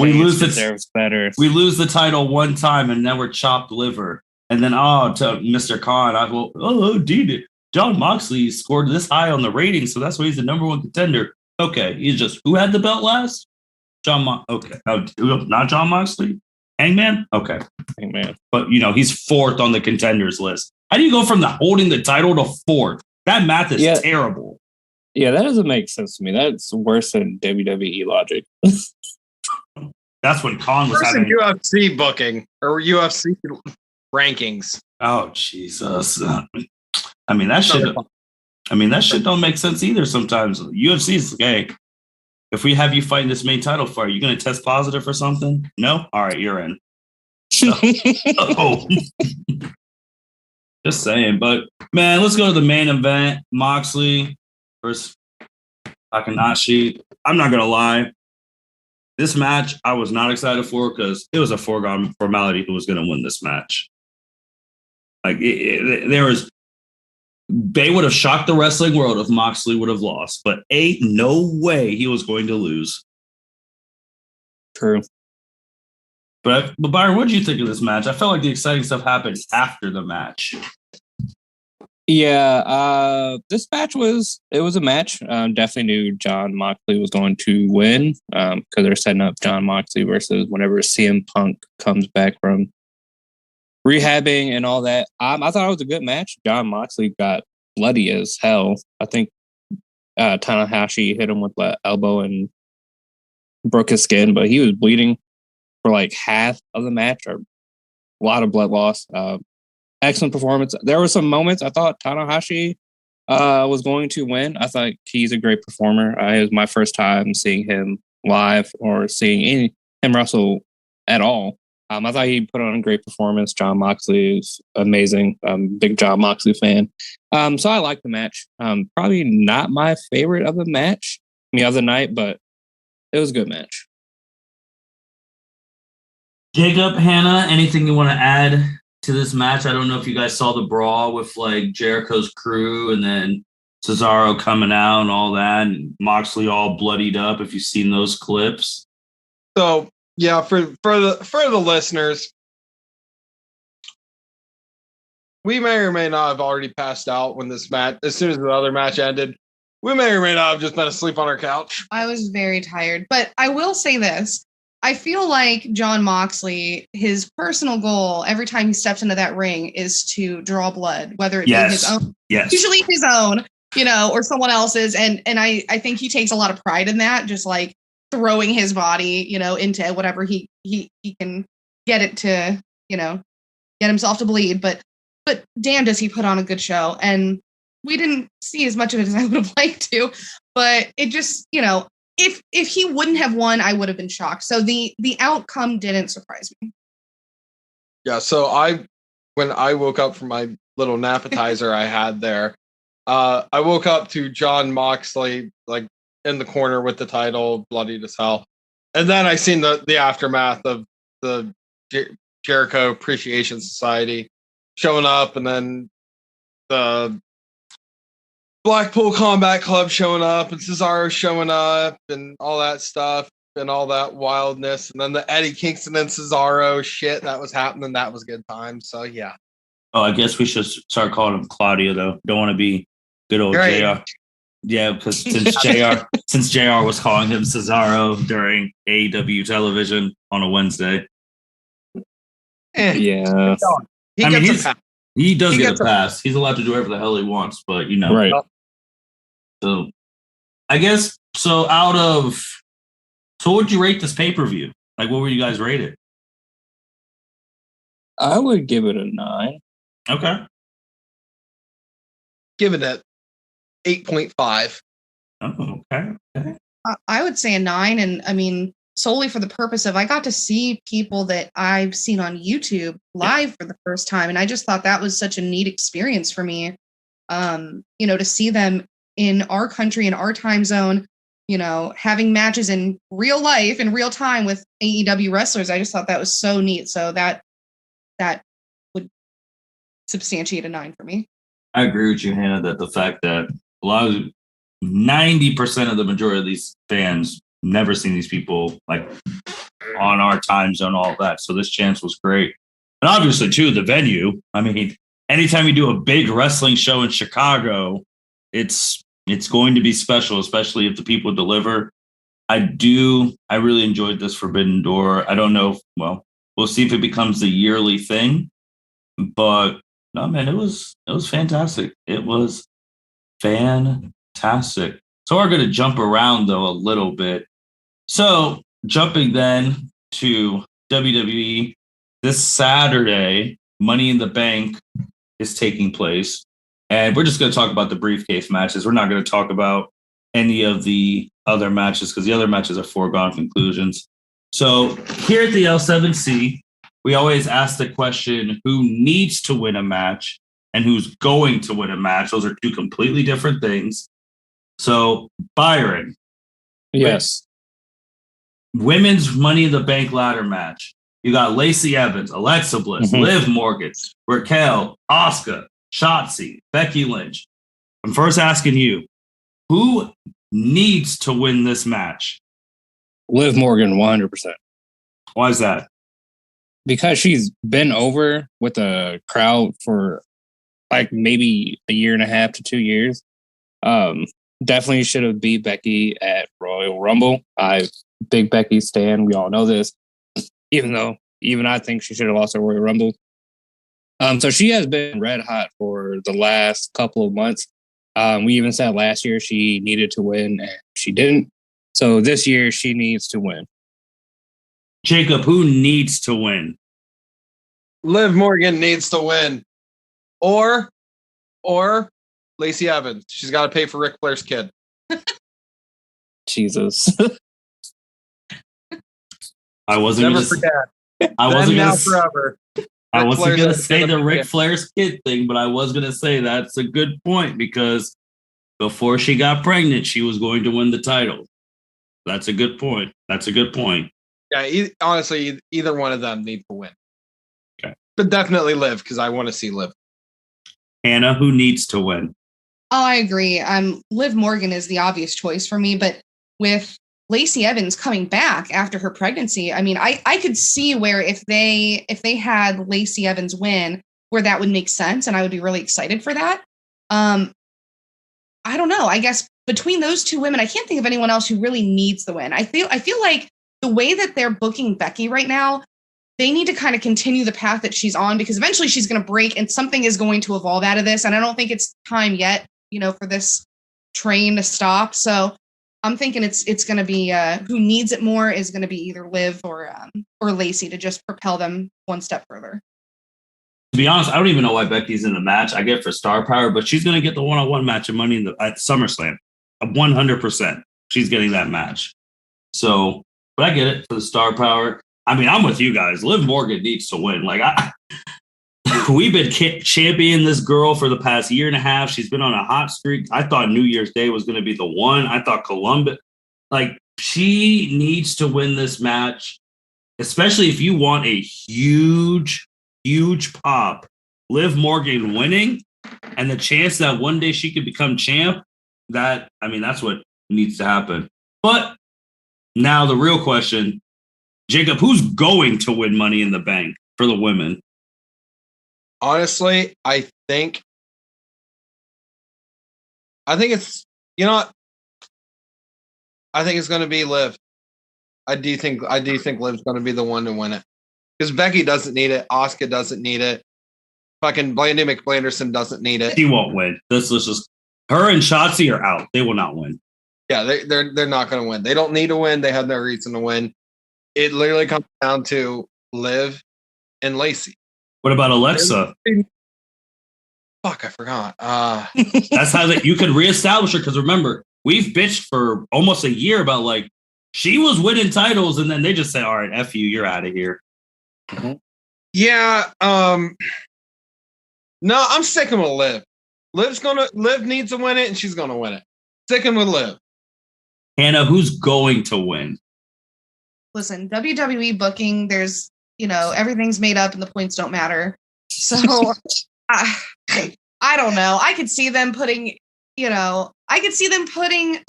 We lose the better. We lose the title one time, and then we're chopped liver. And then to Mr. Khan, dude, John Moxley scored this high on the ratings, so that's why he's the number one contender. Okay, he's just who had the belt last? Okay, not John Moxley. Hangman. Okay, Hangman. But he's fourth on the contenders list. How do you go from holding the title to fourth? That math is terrible. Yeah, that doesn't make sense to me. That's worse than WWE logic. That's when Khan was having UFC booking or UFC rankings. Oh Jesus! I mean that shit don't make sense either. Sometimes UFC is hey, if we have you fighting this main title fight, are you going to test positive for something? No. All right, you're in. Just saying, but man, let's go to the main event. Moxley versus Takanashi. I'm not gonna lie. This match I was not excited for because it was a foregone formality who was gonna win this match. Like they would have shocked the wrestling world if Moxley would have lost, but ain't no way he was going to lose. True. But Byron, what did you think of this match? I felt like the exciting stuff happened after the match. Yeah, this match was a match. Definitely knew John Moxley was going to win because they're setting up John Moxley versus whenever CM Punk comes back from rehabbing and all that. I thought it was a good match. John Moxley got bloody as hell. I think Tanahashi hit him with the elbow and broke his skin, but he was bleeding for like half of the match, or a lot of blood loss. Excellent performance. There were some moments I thought Tanahashi was going to win. I thought he's a great performer. It was my first time seeing him live or seeing him wrestle at all. I thought he put on a great performance. John Moxley is amazing. I'm a big John Moxley fan. So I liked the match. Probably not my favorite of the other night, but it was a good match. Jacob, Hannah, anything you want to add to this match? I don't know if you guys saw the brawl with like Jericho's crew and then Cesaro coming out and all that, and Moxley all bloodied up. If you've seen those clips. So yeah, for the listeners, we may or may not have already passed out when this match, as soon as the other match ended. We may or may not have just been asleep on our couch. I was very tired, but I will say this. I feel like John Moxley, his personal goal every time he steps into that ring is to draw blood, whether it be his own, usually his own, or someone else's. And I think he takes a lot of pride in that, just like throwing his body, into whatever he can get it to, get himself to bleed. But damn, does he put on a good show. And we didn't see as much of it as I would have liked to, but it just, if he wouldn't have won, I would have been shocked. So the outcome didn't surprise me. Yeah. So when I woke up from my little nappetizer I had there, I woke up to John Moxley like in the corner with the title, bloodied as hell, and then I seen the aftermath of the Jericho Appreciation Society showing up, and then the Blackpool Combat Club showing up, and Cesaro showing up, and all that stuff, and all that wildness, and then the Eddie Kingston and Cesaro shit that was happening. That was good time. So yeah. Oh, I guess we should start calling him Claudio though. Don't want to be good old JR. Yeah, because since JR was calling him Cesaro during AEW television on a Wednesday. Yeah. He does get a pass. He's allowed to do whatever the hell he wants, but Right. So I guess so what would you rate this pay-per-view? Like what would you guys rate it? I would give it a 9. Okay. Give it a 8.5. Oh, okay. I would say a 9. And I mean, solely for the purpose of I got to see people that I've seen on YouTube live for the first time. And I just thought that was such a neat experience for me. To see them in our country, in our time zone, having matches in real life, in real time with AEW wrestlers. I just thought that was so neat. So that would substantiate a 9 for me. I agree with you, Hannah, that the fact that 90% of the majority of these fans never seen these people like on our time zone, all of that. So this chance was great. And obviously, too, the venue. I mean, anytime you do a big wrestling show in Chicago, it's going to be special, especially if the people deliver. I really enjoyed this Forbidden Door. I don't know. Well, we'll see if it becomes a yearly thing. But no, man, it was fantastic. It was fantastic. So we're going to jump around, though, a little bit. So jumping then to WWE, this Saturday, Money in the Bank is taking place. And we're just going to talk about the briefcase matches. We're not going to talk about any of the other matches because the other matches are foregone conclusions. So here at the L7C, we always ask the question, who needs to win a match and who's going to win a match? Those are two completely different things. So, Byron. Yes. Women's Money in the Bank ladder match. You got Lacey Evans, Alexa Bliss, Liv Morgan, Raquel, Asuka, Shotzi, Becky Lynch. I'm first asking you, who needs to win this match? Liv Morgan, 100%. Why is that? Because she's been over with the crowd for like maybe a year and a half to 2 years. Definitely should have beat Becky at Royal Rumble. Big Becky stan. We all know this. Even I think she should have lost at Royal Rumble. So she has been red hot for the last couple of months. We even said last year she needed to win and she didn't. So this year she needs to win. Jacob, who needs to win? Liv Morgan needs to win. Or Lacey Evans. She's got to pay for Ric Flair's kid. Jesus. I wasn't Never forget. I wasn't going to forever. I wasn't going to say the Ric Flair's kid thing, but I was going to say that's a good point because before she got pregnant, she was going to win the title. That's a good point. Yeah, honestly, either one of them need to win. Okay. But definitely Liv because I want to see Liv. Hannah, who needs to win? Oh, I agree. Liv Morgan is the obvious choice for me, but with Lacey Evans coming back after her pregnancy, I mean, I could see where if they had Lacey Evans win, where that would make sense, and I would be really excited for that. I don't know. I guess between those two women, I can't think of anyone else who really needs the win. I feel like the way that they're booking Becky right now, they need to kind of continue the path that she's on because eventually she's going to break and something is going to evolve out of this. And I don't think it's time yet, for this train to stop. So I'm thinking it's going to be who needs it more is going to be either Liv or Lacey to just propel them one step further. To be honest, I don't even know why Becky's in the match. I get for star power, but she's going to get the one-on-one match of Money at SummerSlam. 100%. She's getting that match. So, but I get it for the star power. I mean, I'm with you guys. Liv Morgan needs to win. Like, we've been championing this girl for the past year and a half. She's been on a hot streak. I thought New Year's Day was going to be the one. I thought Columbus. Like, she needs to win this match, especially if you want a huge, huge pop. Liv Morgan winning and the chance that one day she could become champ, that's what needs to happen. But now the real question, Jacob, who's going to win Money in the Bank for the women? Honestly, I think it's I think it's going to be Liv. I do think Liv's going to be the one to win it because Becky doesn't need it. Asuka doesn't need it. Fucking Blandy McBlanderson doesn't need it. She won't win. Let's just her and Shotzi are out. They will not win. Yeah, they're not going to win. They don't need to win. They have no reason to win. It literally comes down to Liv and Lacey. What about Alexa? Fuck, I forgot. That's how you could reestablish her because remember, we've bitched for almost a year about like she was winning titles and then they just say, "All right, F you, you're out of here." Mm-hmm. Yeah. No, I'm sticking with Liv. Liv needs to win it and she's gonna win it. Sticking with Liv. Hannah, who's going to win? Listen, WWE booking, there's, everything's made up and the points don't matter. So I don't know. I could see them putting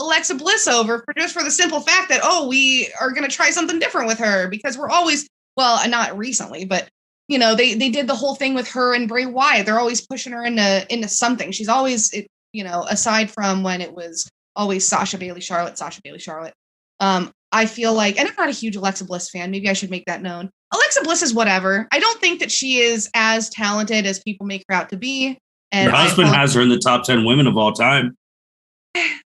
Alexa Bliss over for the simple fact that, we are going to try something different with her because we're always, well, not recently, but they did the whole thing with her and Bray Wyatt. They're always pushing her into something. She's always, aside from when it was always Sasha Bailey, Charlotte. I feel like, and I'm not a huge Alexa Bliss fan. Maybe I should make that known. Alexa Bliss is whatever. I don't think that she is as talented as people make her out to be. And Her husband has her in the top 10 women of all time.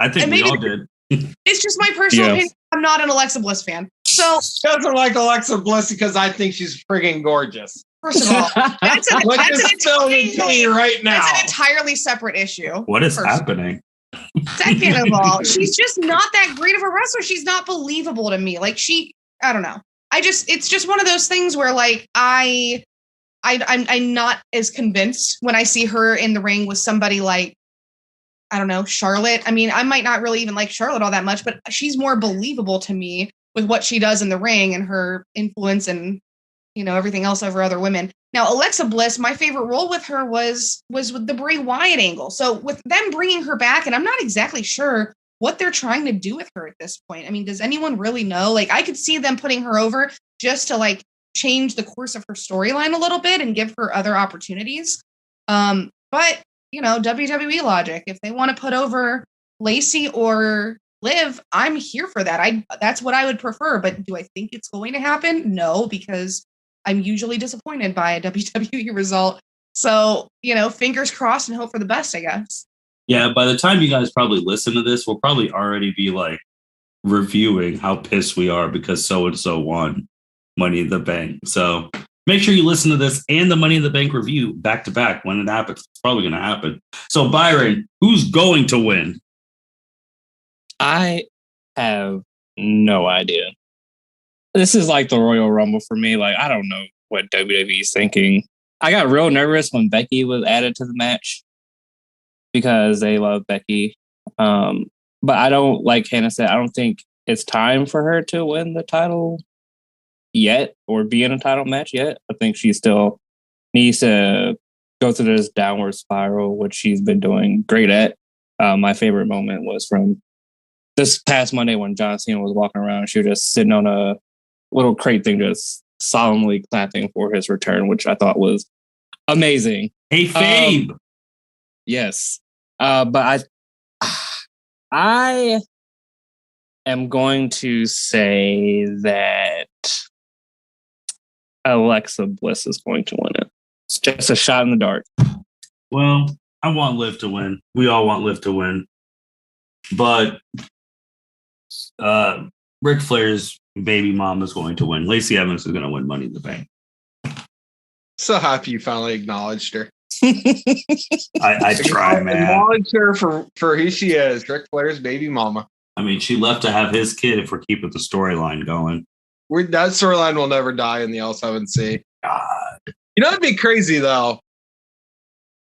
I think we all did. It's just my personal opinion. I'm not an Alexa Bliss fan. So doesn't like Alexa Bliss because I think she's friggin' gorgeous. First of all, that's an entirely separate issue. What is happening? Second of all, she's just not that great of a wrestler. She's not believable to me. Like I don't know. It's just one of those things where like I'm not as convinced when I see her in the ring with somebody like, I don't know, Charlotte. I mean, I might not really even like Charlotte all that much, but she's more believable to me with what she does in the ring and her influence and, everything else over other women. Now, Alexa Bliss, my favorite role with her was with the Bray Wyatt angle. So with them bringing her back, and I'm not exactly sure what they're trying to do with her at this point. I mean, does anyone really know? Like, I could see them putting her over just to like change the course of her storyline a little bit and give her other opportunities. But WWE logic, if they want to put over Lacey or Liv, I'm here for that. That's what I would prefer. But do I think it's going to happen? No, because I'm usually disappointed by a WWE result. So, fingers crossed and hope for the best, I guess. Yeah, by the time you guys probably listen to this, we'll probably already be like reviewing how pissed we are because so-and-so won Money in the Bank. So make sure you listen to this and the Money in the Bank review back to back when it happens. It's probably going to happen. So Byron, who's going to win? I have no idea. This is like the Royal Rumble for me. Like, I don't know what WWE is thinking. I got real nervous when Becky was added to the match because they love Becky. But I don't, like Hannah said, I don't think it's time for her to win the title yet or be in a title match yet. I think she still needs to go through this downward spiral, which she's been doing great at. My favorite moment was from this past Monday when John Cena was walking around. She was just sitting on a little crate thing, just solemnly clapping for his return, which I thought was amazing. Hey, Fabe. Yes. But I am going to say that Alexa Bliss is going to win it. It's just a shot in the dark. Well, I want Liv to win. We all want Liv to win. But Ric Flair's baby mom is going to win. Lacey Evans is going to win Money in the Bank. So happy you finally acknowledged her. I try, man. Acknowledge her for who she is, Ric Flair's baby mama. I mean, she left to have his kid if we're keeping the storyline going. That storyline will never die in the L7C. God. It'd be crazy, though.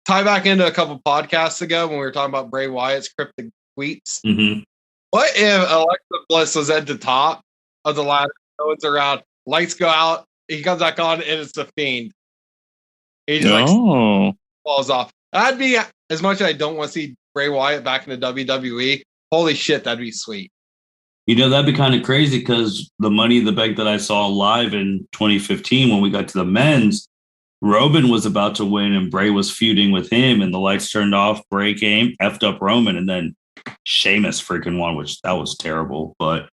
Tie back into a couple podcasts ago when we were talking about Bray Wyatt's cryptic tweets. Mm-hmm. What if Alexa Bliss was at the top of the ladder, no one's around, lights go out, he comes back on, and it's the Fiend. He just falls off. That'd be, as much as I don't want to see Bray Wyatt back in the WWE, holy shit, that'd be sweet. That'd be kind of crazy because the Money in the Bank that I saw live in 2015 when we got to the men's, Roman was about to win and Bray was feuding with him and the lights turned off. Bray came, effed up Roman, and then Sheamus freaking won, which that was terrible. But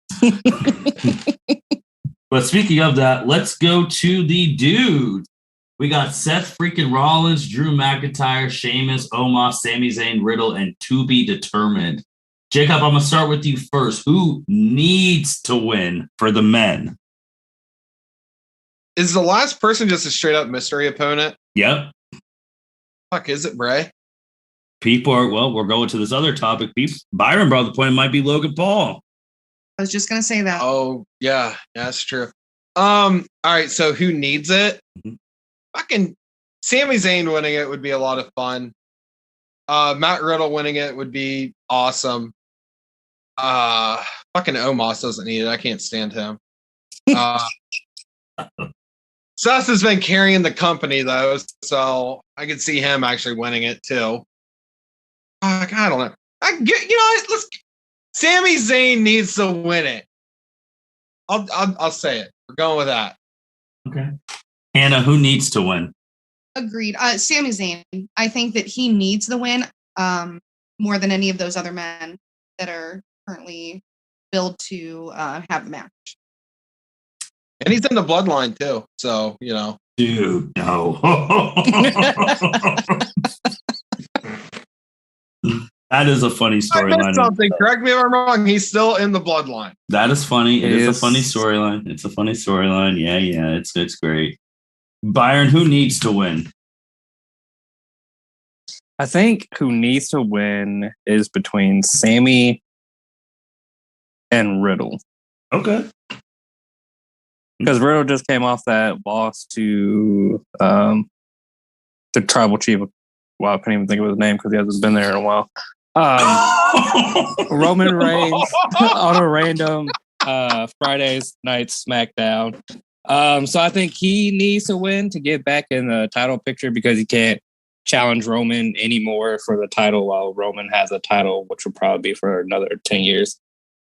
but speaking of that, let's go to the dudes. We got Seth freaking Rollins, Drew McIntyre, Sheamus, Omos, Sami Zayn, Riddle, and to be determined. Jacob, I'm going to start with you first. Who needs to win for the men? Is the last person just a straight up mystery opponent? Yep. Fuck, is it Bray? People are, we're going to this other topic. Byron brought the point it might be Logan Paul. I was just going to say that. Oh, yeah, that's true. All right, so who needs it? Mm-hmm. Fucking Sami Zayn winning it would be a lot of fun. Matt Riddle winning it would be awesome. Fucking Omos doesn't need it. I can't stand him. Seth has been carrying the company though, so I could see him actually winning it too. I don't know. Sami Zayn needs to win it. I'll say it. We're going with that. Okay. Hannah, who needs to win? Agreed. Sami Zayn. I think that he needs the win more than any of those other men that are currently billed to have the match. And he's in the bloodline too, so you know. Dude, no. That is a funny storyline. Something. Correct me if I'm wrong. He's still in the bloodline. That is funny. It is a funny storyline. It's a funny storyline. Yeah. It's great. Byron, who needs to win? I think who needs to win is between Sammy and Riddle. Okay. Because Riddle just came off that loss to the tribal chief. Well, I can't even think of his name because he hasn't been there in a while. Roman Reigns on a random Fridays night SmackDown. So I think he needs to win to get back in the title picture because he can't challenge Roman anymore for the title while Roman has a title, which will probably be for another 10 years.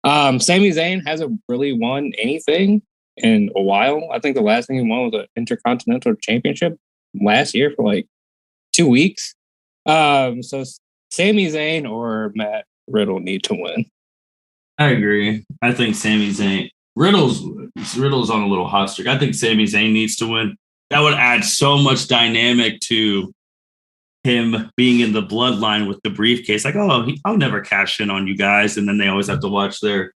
Sami Zayn hasn't really won anything in a while. I think the last thing he won was an Intercontinental Championship last year for like 2 weeks. So Sami Zayn or Matt Riddle need to win. I agree. I think Sami Zayn. Riddle's on a little hot streak. I think Sami Zayn needs to win. That would add so much dynamic to him being in the bloodline with the briefcase. Like, I'll never cash in on you guys. And then they always have to watch their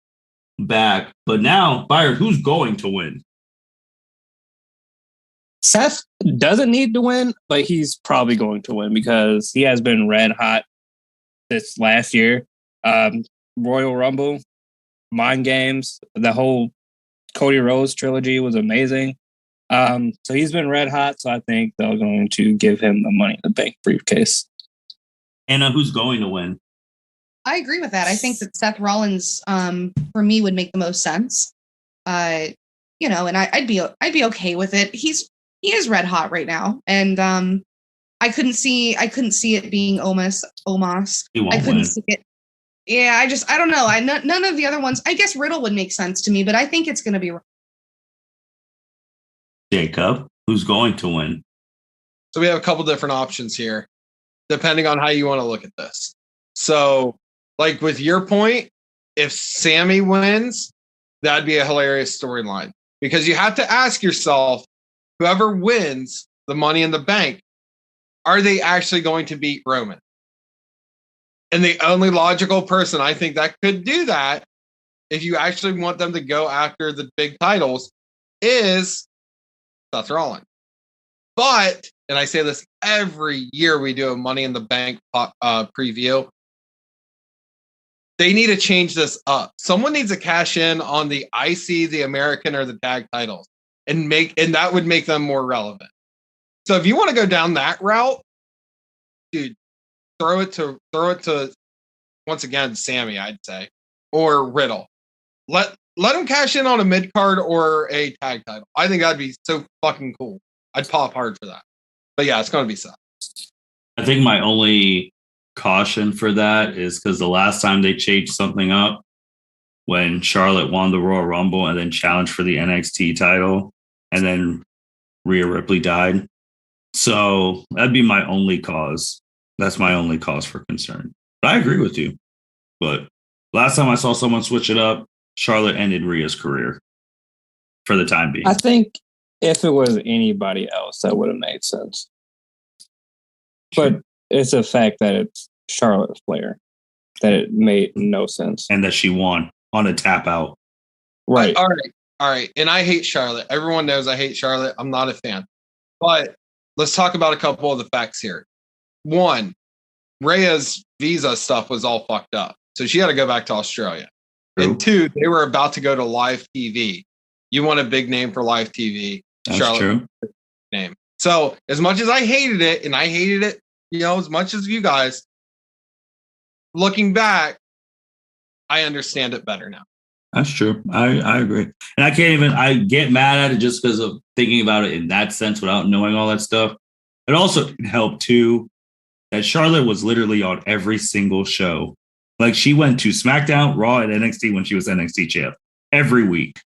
back. But now, Byron, who's going to win? Seth doesn't need to win, but he's probably going to win because he has been red hot this last year. Royal Rumble, Mind Games, the whole Cody Rhodes trilogy was amazing. So he's been red hot, so I think they're going to give him the Money in the Bank briefcase. Anna, who's going to win? I agree with that. I think that Seth Rollins, for me, would make the most sense. And I'd be okay with it. He is red hot right now, and I couldn't see it being Omos. I couldn't see it. Yeah, I don't know. None of the other ones. I guess Riddle would make sense to me, but I think it's going to be Jacob. Who's going to win? So we have a couple different options here, depending on how you want to look at this. So, like with your point, if Sammy wins, that'd be a hilarious storyline because you have to ask yourself, whoever wins the Money in the Bank, are they actually going to beat Roman? And the only logical person I think that could do that, if you actually want them to go after the big titles, is Seth Rollins. But, and I say this every year we do a Money in the Bank preview, they need to change this up. Someone needs to cash in on the IC, the American, or the tag titles. And that would make them more relevant. So if you want to go down that route, dude, throw it to once again Sammy, I'd say, or Riddle. Let him cash in on a mid card or a tag title. I think that'd be so fucking cool. I'd pop hard for that. But yeah, it's gonna be Seth. I think my only caution for that is because the last time they changed something up when Charlotte won the Royal Rumble and then challenged for the NXT title, and then Rhea Ripley died. So that'd be my only cause. That's my only cause for concern. But I agree with you. But last time I saw someone switch it up, Charlotte ended Rhea's career for the time being. I think if it was anybody else, that would have made sense. But it's a fact that it's Charlotte Flair that it made no sense. And that she won on a tap out. Right. All right. And I hate Charlotte. Everyone knows I hate Charlotte. I'm not a fan. But let's talk about a couple of the facts here. One, Rhea's visa stuff was all fucked up. So she had to go back to Australia. True. And two, they were about to go to live TV. You want a big name for live TV. That's Charlotte true. Name. So as much as I hated it, and I hated it, as much as you guys, looking back, I understand it better now. That's true. I agree. And I get mad at it just because of thinking about it in that sense without knowing all that stuff. It also helped too that Charlotte was literally on every single show. Like she went to SmackDown, Raw, and NXT when she was NXT champ every week.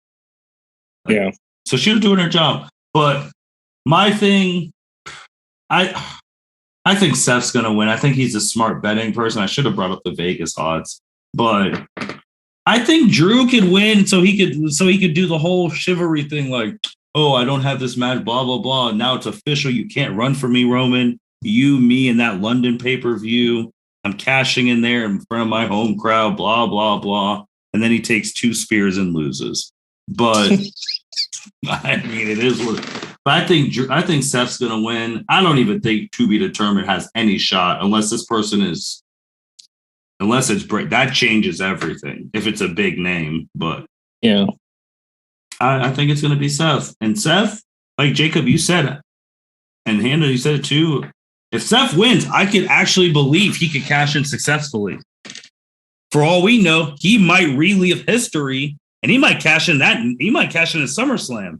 So she was doing her job. But my thing, I think Seth's gonna win. I think he's a smart betting person. I should have brought up the Vegas odds, but I think Drew could win so he could do the whole chivalry thing, like, oh, I don't have this match, blah, blah, blah. Now it's official. You can't run for me, Roman. You, me, and that London pay-per-view. I'm cashing in there in front of my home crowd, blah, blah, blah. And then he takes 2 spears and loses. But I mean, it is what. But I think Seth's gonna win. I don't even think To Be Determined has any shot unless this person is. Unless it's that changes everything if it's a big name. But yeah, I think it's going to be Seth. And Seth, like Jacob, you said it, and Hannah, you said it too. If Seth wins, I could actually believe he could cash in successfully. For all we know, he might relive history, and he might cash in that. He might cash in a SummerSlam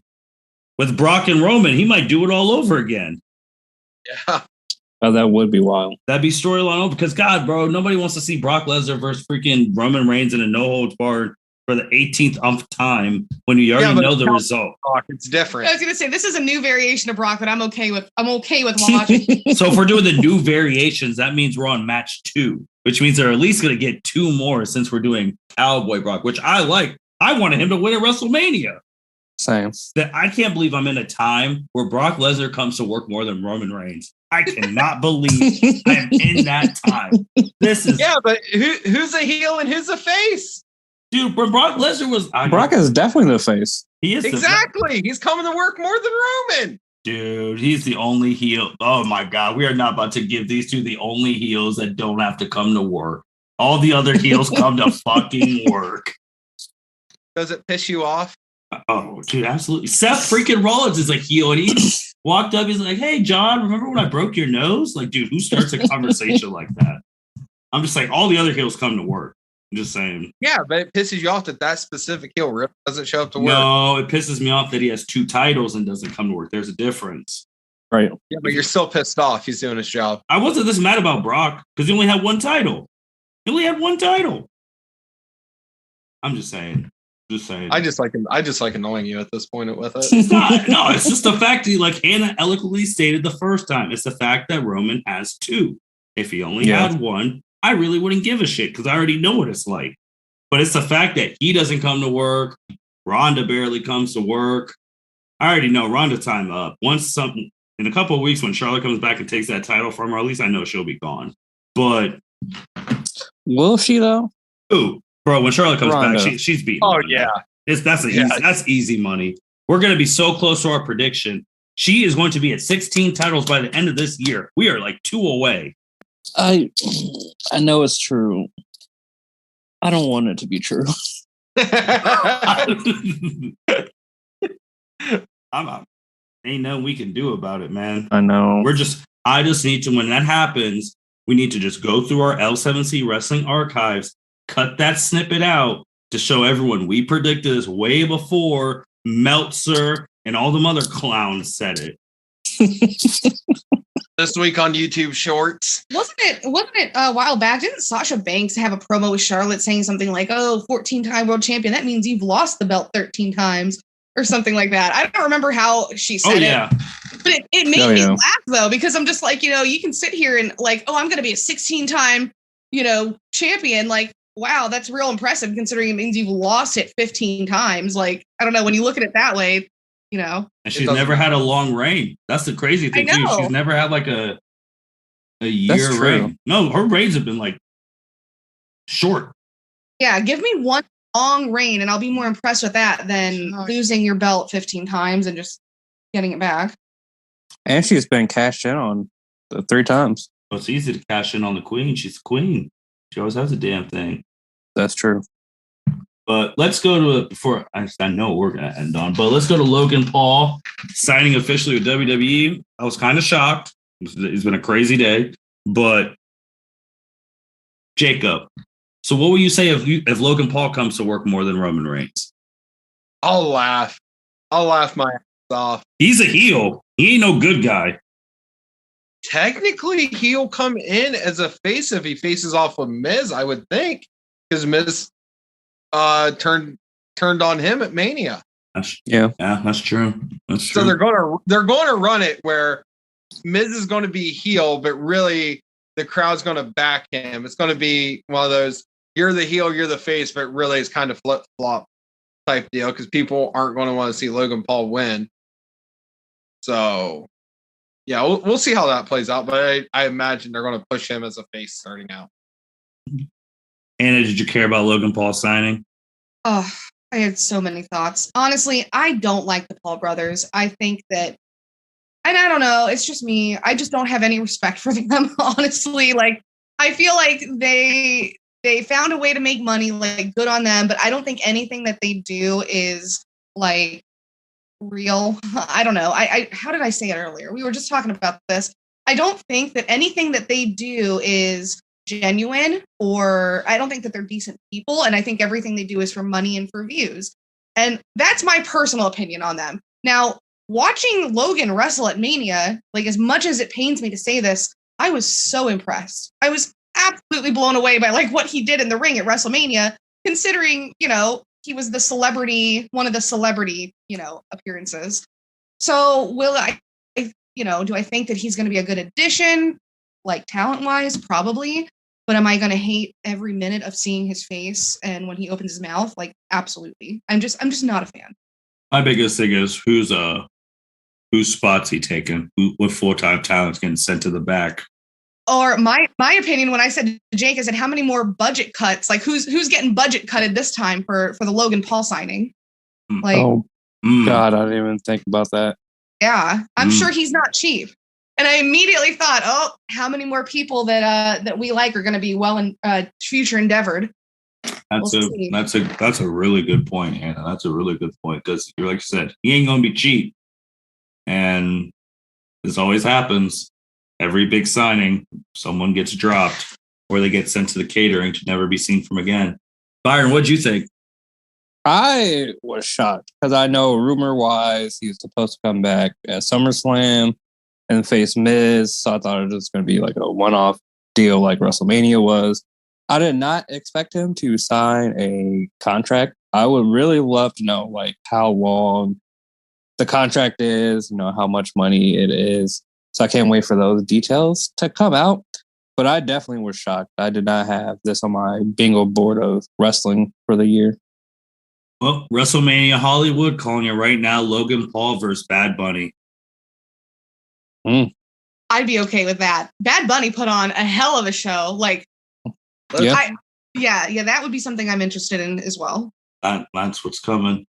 with Brock and Roman. He might do it all over again. Yeah. Oh, that would be wild. That'd be storyline over because God, bro, nobody wants to see Brock Lesnar versus freaking Roman Reigns in a no holds barred for the 18th time when you already know the result. Brock, it's different. I was gonna say this is a new variation of Brock that I'm okay with. I'm okay with watching. So if we're doing the new variations, that means we're on match 2, which means they're at least gonna get 2 more since we're doing Cowboy Brock, which I like. I wanted him to win at WrestleMania. Same. That I can't believe I'm in a time where Brock Lesnar comes to work more than Roman Reigns. I cannot believe I am in that time. This is but who's a heel and who's a face? Dude, but Brock Lesnar was Brock is definitely the face. He is exactly. He's coming to work more than Roman. Dude, he's the only heel. Oh my God, we are not about to give these 2 the only heels that don't have to come to work. All the other heels come to fucking work. Does it piss you off? Oh, dude, absolutely. Seth freaking Rollins is a heel, and he walked up. He's like, "Hey, John, remember when I broke your nose?" Like, dude, who starts a conversation like that? I'm just like, all the other heels come to work. I'm just saying. Yeah, but it pisses you off that specific heel Rip doesn't show up to work. No, it pisses me off that he has 2 titles and doesn't come to work. There's a difference. Right. Yeah, but you're still pissed off. He's doing his job. I wasn't this mad about Brock because he only had 1 title. He only had 1 title. I'm just saying. I just like annoying you at this point with it. It's not. No, it's just the fact that, like Hannah eloquently stated the first time, it's the fact that Roman has 2. If he only had 1, I really wouldn't give a shit because I already know what it's like. But it's the fact that he doesn't come to work. Ronda barely comes to work. I already know Ronda time up. In a couple of weeks when Charlotte comes back and takes that title from her, at least I know she'll be gone. But will she though? Ooh. Bro, when Charlotte comes Ronda. back, she's beating. Oh, Ronda. Yeah. That's easy money. We're going to be so close to our prediction. She is going to be at 16 titles by the end of this year. We are like 2 away. I know it's true. I don't want it to be true. Ain't nothing we can do about it, man. I know. I just need to, when that happens, we need to just go through our L7C wrestling archives, cut that snippet out to show everyone we predicted this way before Meltzer and all them other clowns said it. This week on YouTube Shorts. Wasn't it a while back? Didn't Sasha Banks have a promo with Charlotte saying something like, 14-time world champion, that means you've lost the belt 13 times or something like that? I don't remember how she said it. But it made me laugh though, because I'm just like, you can sit here and like, I'm going to be a 16-time, champion. Like, wow, that's real impressive considering it means you've lost it 15 times. Like, I don't know, when you look at it that way, And she's never had a long reign. That's the crazy thing too. She's never had like a year reign. No, her reigns have been like short. Yeah, give me one long reign and I'll be more impressed with that than losing your belt 15 times and just getting it back. And she's been cashed in on 3 times. Well, it's easy to cash in on the queen. She's the queen. She always has a damn thing. That's true. But let's go to before I know what we're going to end on, but let's go to Logan Paul signing officially with WWE. I was kind of shocked. It's been a crazy day, but Jacob, So what will you say if Logan Paul comes to work more than Roman Reigns? I'll laugh. I'll laugh my ass off. He's a heel. He ain't no good guy. Technically, he'll come in as a face if he faces off with Miz, I would think, because Miz turned on him at Mania. That's true. That's true. So they're going to run it where Miz is going to be heel, but really the crowd's going to back him. It's going to be one of those, you're the heel, you're the face, but really it's kind of flip-flop type deal because people aren't going to want to see Logan Paul win. So, yeah, we'll see how that plays out, but I imagine they're going to push him as a face starting out. Anna, did you care about Logan Paul signing? Oh, I had so many thoughts. Honestly, I don't like the Paul brothers. I think that, and I don't know, it's just me. I just don't have any respect for them, honestly. Like, I feel like they found a way to make money, like, good on them, but I don't think anything that they do is, like, real. I don't know. I how did I say it earlier? We were just talking about this. I don't think that anything that they do is genuine, or I don't think that they're decent people, and I think everything they do is for money and for views. And that's my personal opinion on them. Now, watching Logan wrestle at Mania, like, as much as it pains me to say this, I was so impressed. I was absolutely blown away by, like, what he did in the ring at WrestleMania, considering, you know, he was the celebrity, one of the celebrity, you know, appearances. So will I, you know, do I think that he's going to be a good addition, like, talent-wise? Probably. But am I going to hate every minute of seeing his face and when he opens his mouth? Like, absolutely. I'm just not a fan. My biggest thing is whose spots he taking? What full-time talent's getting sent to the back? Or my opinion, when I said to Jake, I said, how many more budget cuts? Like, who's getting budget cutted this time for the Logan Paul signing? Like, God, I didn't even think about that. Yeah, I'm sure he's not cheap. And I immediately thought, oh, how many more people that we like are going to be future endeavored? That's a really good point, Hannah. That's a really good point because, like you said, he ain't going to be cheap, and this always happens. Every big signing, someone gets dropped or they get sent to the catering to never be seen from again. Byron, what'd you think? I was shocked because I know rumor-wise he was supposed to come back at SummerSlam and face Miz, so I thought it was going to be like a one-off deal like WrestleMania was. I did not expect him to sign a contract. I would really love to know, like, how long the contract is, you know, how much money it is. So I can't wait for those details to come out. But I definitely was shocked. I did not have this on my bingo board of wrestling for the year. Well, WrestleMania Hollywood calling it right now, Logan Paul versus Bad Bunny. I'd be okay with that. Bad Bunny put on a hell of a show. Like, yeah, that would be something I'm interested in as well. That's what's coming.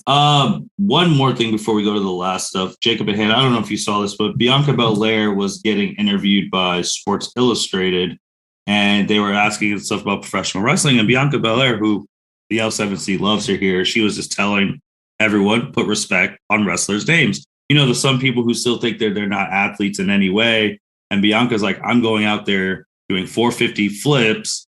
One more thing before we go to the last stuff. Jacob and Hannah, I don't know if you saw this, but Bianca Belair was getting interviewed by Sports Illustrated, and they were asking stuff about professional wrestling. And Bianca Belair, who the L7C loves her here, she was just telling everyone, put respect on wrestlers' names. You know, there's some people who still think they're not athletes in any way. And Bianca's like, I'm going out there doing 450 flips,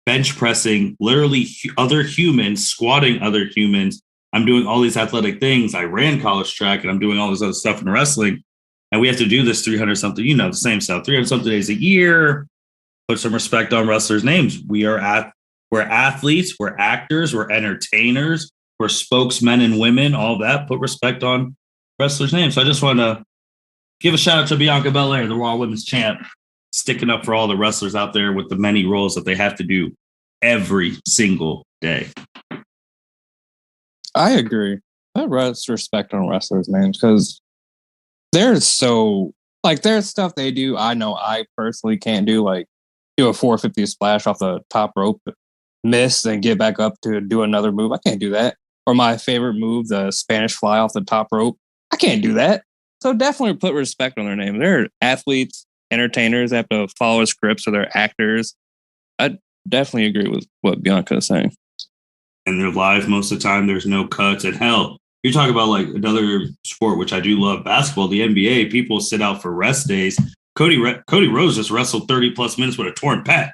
bench pressing literally other humans, squatting other humans. I'm doing all these athletic things. I ran college track and I'm doing all this other stuff in wrestling. And we have to do this 300 something, you know, the same stuff, 300 something days a year. Put some respect on wrestlers' names. We're athletes, we're actors, we're entertainers, we're spokesmen and women, all that. Put respect on wrestlers' names. So I just want to give a shout out to Bianca Belair, the Raw Women's Champ, sticking up for all the wrestlers out there with the many roles that they have to do every single day. I agree. I rest respect on wrestlers' names because there's stuff they do I know I personally can't do, like do a 450 splash off the top rope, miss, and get back up to do another move. I can't do that. Or my favorite move, the Spanish fly off the top rope. I can't do that. So definitely put respect on their name. They're athletes, entertainers. They have to follow scripts, or they're actors. I definitely agree with what Bianca is saying. And they're live most of the time. There's no cuts. And hell, you're talking about like another sport, which I do love, basketball, the NBA. People sit out for rest days. Cody Rose just wrestled 30 plus minutes with a torn pec.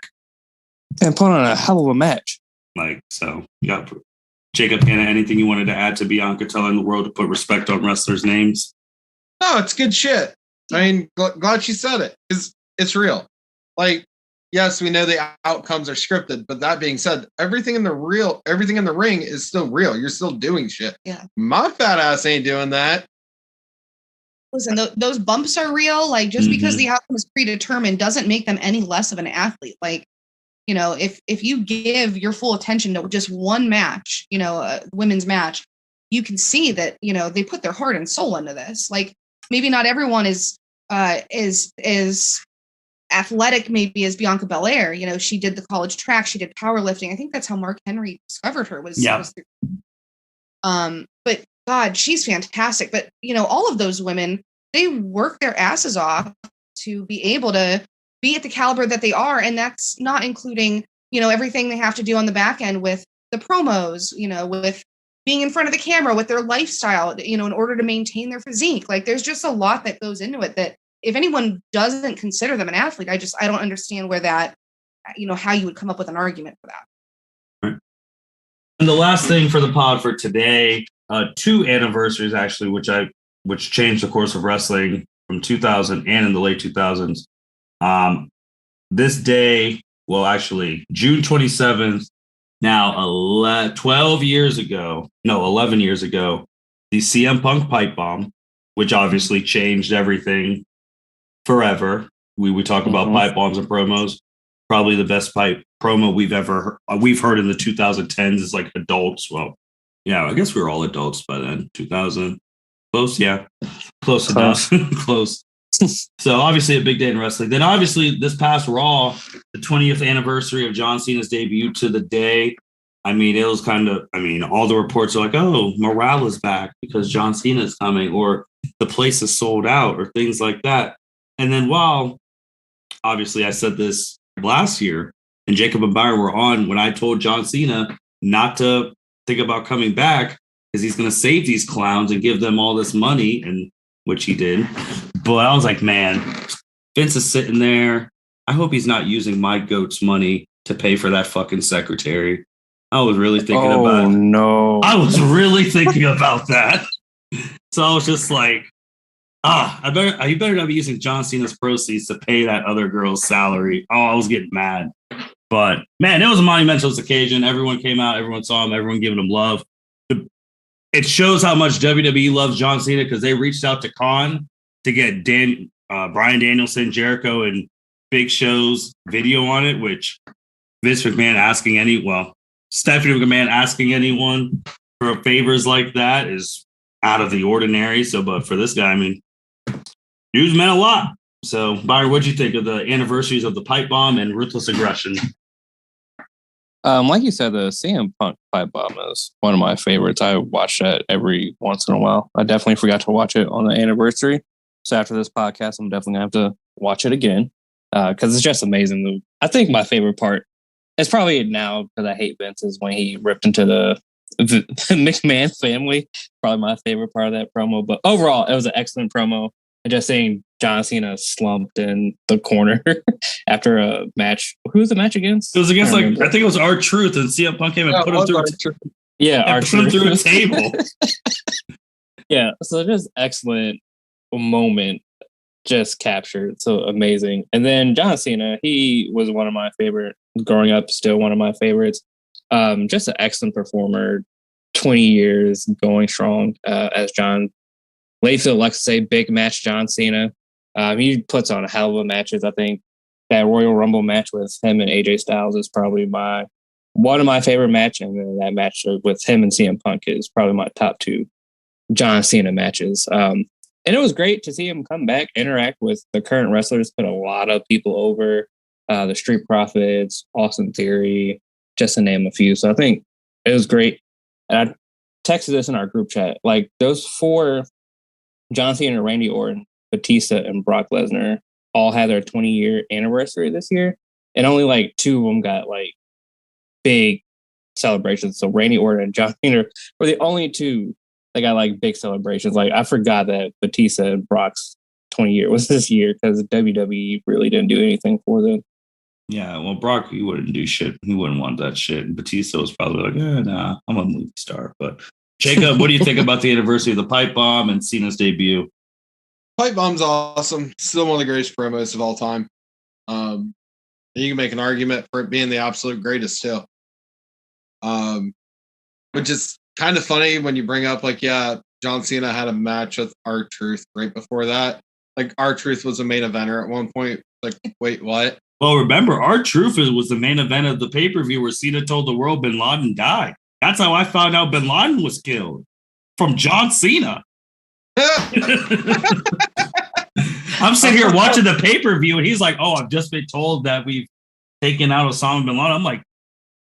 And put on a hell of a match. Like, so, yeah. Jacob, Hannah, anything you wanted to add to Bianca telling the world to put respect on wrestlers' names? No, it's good shit. I mean, glad she said it because it's real. Like, yes, we know the outcomes are scripted, but that being said, everything in the ring is still real. You're still doing shit. Yeah. My fat ass ain't doing that. Listen, those bumps are real. Like, just because the outcome is predetermined doesn't make them any less of an athlete. Like, you know, if you give your full attention to just one match, you know, a women's match, you can see that, you know, they put their heart and soul into this. Like, maybe not everyone is athletic maybe as Bianca Belair. You know, she did the college track, she did powerlifting. I think that's how Mark Henry discovered her was but God, she's fantastic. But, you know, all of those women, they work their asses off to be able to be at the caliber that they are. And that's not including, you know, everything they have to do on the back end with the promos, you know, with being in front of the camera, with their lifestyle, you know, in order to maintain their physique. Like, there's just a lot that goes into it that if anyone doesn't consider them an athlete, I don't understand where that, you know, how you would come up with an argument for that. Right. And the last thing for the pod for today, 2 anniversaries actually, which changed the course of wrestling from 2000 and in the late 2000s. This day, well, actually, June 27th, now 11 years ago, the CM Punk Pipebomb, which obviously changed everything forever. We talk about pipe bombs and promos. Probably the best pipe promo we've heard in the 2010s is like adults. Well, yeah, I guess we were all adults by then. 2000, close, yeah, close enough, close. So obviously a big day in wrestling. Then obviously this past Raw, the 20th anniversary of John Cena's debut to the day. I mean, it was kind of, all the reports are like, oh, morale is back because John Cena is coming, or the place is sold out, or things like that. And then while obviously I said this last year, and Jacob and Byron were on when I told John Cena not to think about coming back because he's going to save these clowns and give them all this money, and which he did. But I was like, man, Vince is sitting there. I hope he's not using my goat's money to pay for that fucking secretary. I was really thinking about it. No. I was really thinking about that. So I was just like, you better not be using John Cena's proceeds to pay that other girl's salary. Oh, I was getting mad. But man, it was a monumental occasion. Everyone came out, everyone saw him, everyone giving him love. It shows how much WWE loves John Cena because they reached out to Khan to get Bryan Danielson, Jericho, and Big Show's video on it, which Stephanie McMahon asking anyone for favors like that is out of the ordinary. So, but for this guy, news meant a lot. So, Byron, what'd you think of the anniversaries of the Pipe Bomb and Ruthless Aggression? Like you said, the CM Punk Pipe Bomb is one of my favorites. I watch that every once in a while. I definitely forgot to watch it on the anniversary. So after this podcast, I'm definitely going to have to watch it again because it's just amazing. I think my favorite part is probably now because I hate Vince is when he ripped into the McMahon family. Probably my favorite part of that promo. But overall, it was an excellent promo. And just seeing John Cena slumped in the corner after a match. Who was the match against? It was against I think it was R-Truth, and CM Punk came and put him through a table. Yeah, so just excellent moment just captured. So amazing. And then John Cena, he was one of my favorite growing up, still one of my favorites. Just an excellent performer, 20 years going strong as John. Layfield likes to say big match John Cena. He puts on a hell of a matches. I think that Royal Rumble match with him and AJ Styles is probably one of my favorite match. And then that match with him and CM Punk is probably my top 2 John Cena matches. And it was great to see him come back, interact with the current wrestlers, put a lot of people over, the Street Profits, Austin Theory, just to name a few. So I think it was great. And I texted this in our group chat. Like those 4, John Cena, Randy Orton, Batista, and Brock Lesnar all had their 20-year anniversary this year. And only like 2 of them got like big celebrations. So Randy Orton and John Cena were the only 2 that got like big celebrations. Like I forgot that Batista and Brock's 20 year was this year because WWE really didn't do anything for them. Yeah, well, Brock, he wouldn't do shit. He wouldn't want that shit. And Batista was probably like, nah, I'm a movie star. But Jacob, what do you think about the anniversary of the Pipe Bomb and Cena's debut? Pipe Bomb's awesome. Still one of the greatest promos of all time. You can make an argument for it being the absolute greatest too. Which is kind of funny when you bring up like, yeah, John Cena had a match with R-Truth right before that. Like R-Truth was a main eventer at one point. Like, wait, what? Well, remember, R-Truth was the main event of the pay-per-view where Cena told the world Bin Laden died. That's how I found out Bin Laden was killed. From John Cena. I'm sitting here watching the pay-per-view and he's like, oh, I've just been told that we've taken out Osama Bin Laden. I'm like,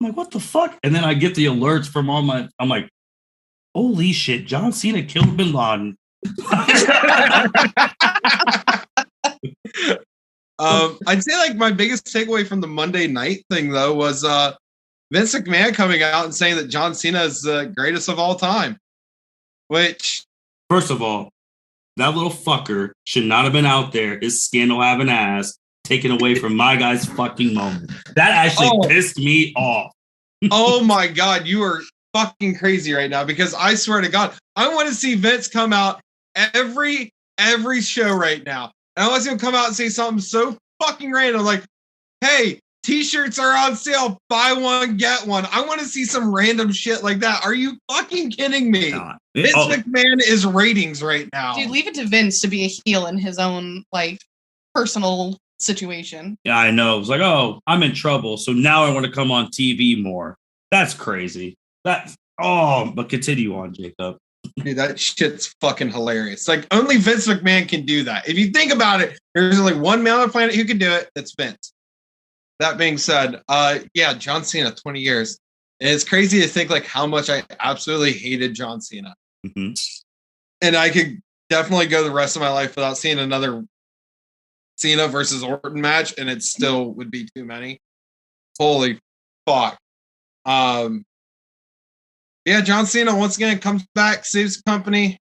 what the fuck? And then I get the alerts from I'm like, holy shit, John Cena killed Bin Laden. I'd say like my biggest takeaway from the Monday night thing though was Vince McMahon coming out and saying that John Cena is the greatest of all time. Which, first of all, that little fucker should not have been out there. His scandal having ass taken away from my guy's fucking moment. That actually pissed me off. Oh my God, you are fucking crazy right now because I swear to God, I want to see Vince come out every show right now. And I want him to come out and say something so fucking random like, hey, t-shirts are on sale, buy one, get one. I want to see some random shit like that. Are you fucking kidding me? Vince McMahon is ratings right now. Dude, leave it to Vince to be a heel in his own like personal situation. Yeah, I know. It was like, oh, I'm in trouble, so now I want to come on TV more. That's crazy. But continue on, Jacob. Dude, that shit's fucking hilarious. Like, only Vince McMahon can do that. If you think about it, there's only one man on the planet who can do it. That's Vince. That being said, yeah, John Cena, 20 years. And it's crazy to think like how much I absolutely hated John Cena. Mm-hmm. And I could definitely go the rest of my life without seeing another Cena versus Orton match, and it still would be too many. Holy fuck. Yeah, John Cena once again comes back, saves the company.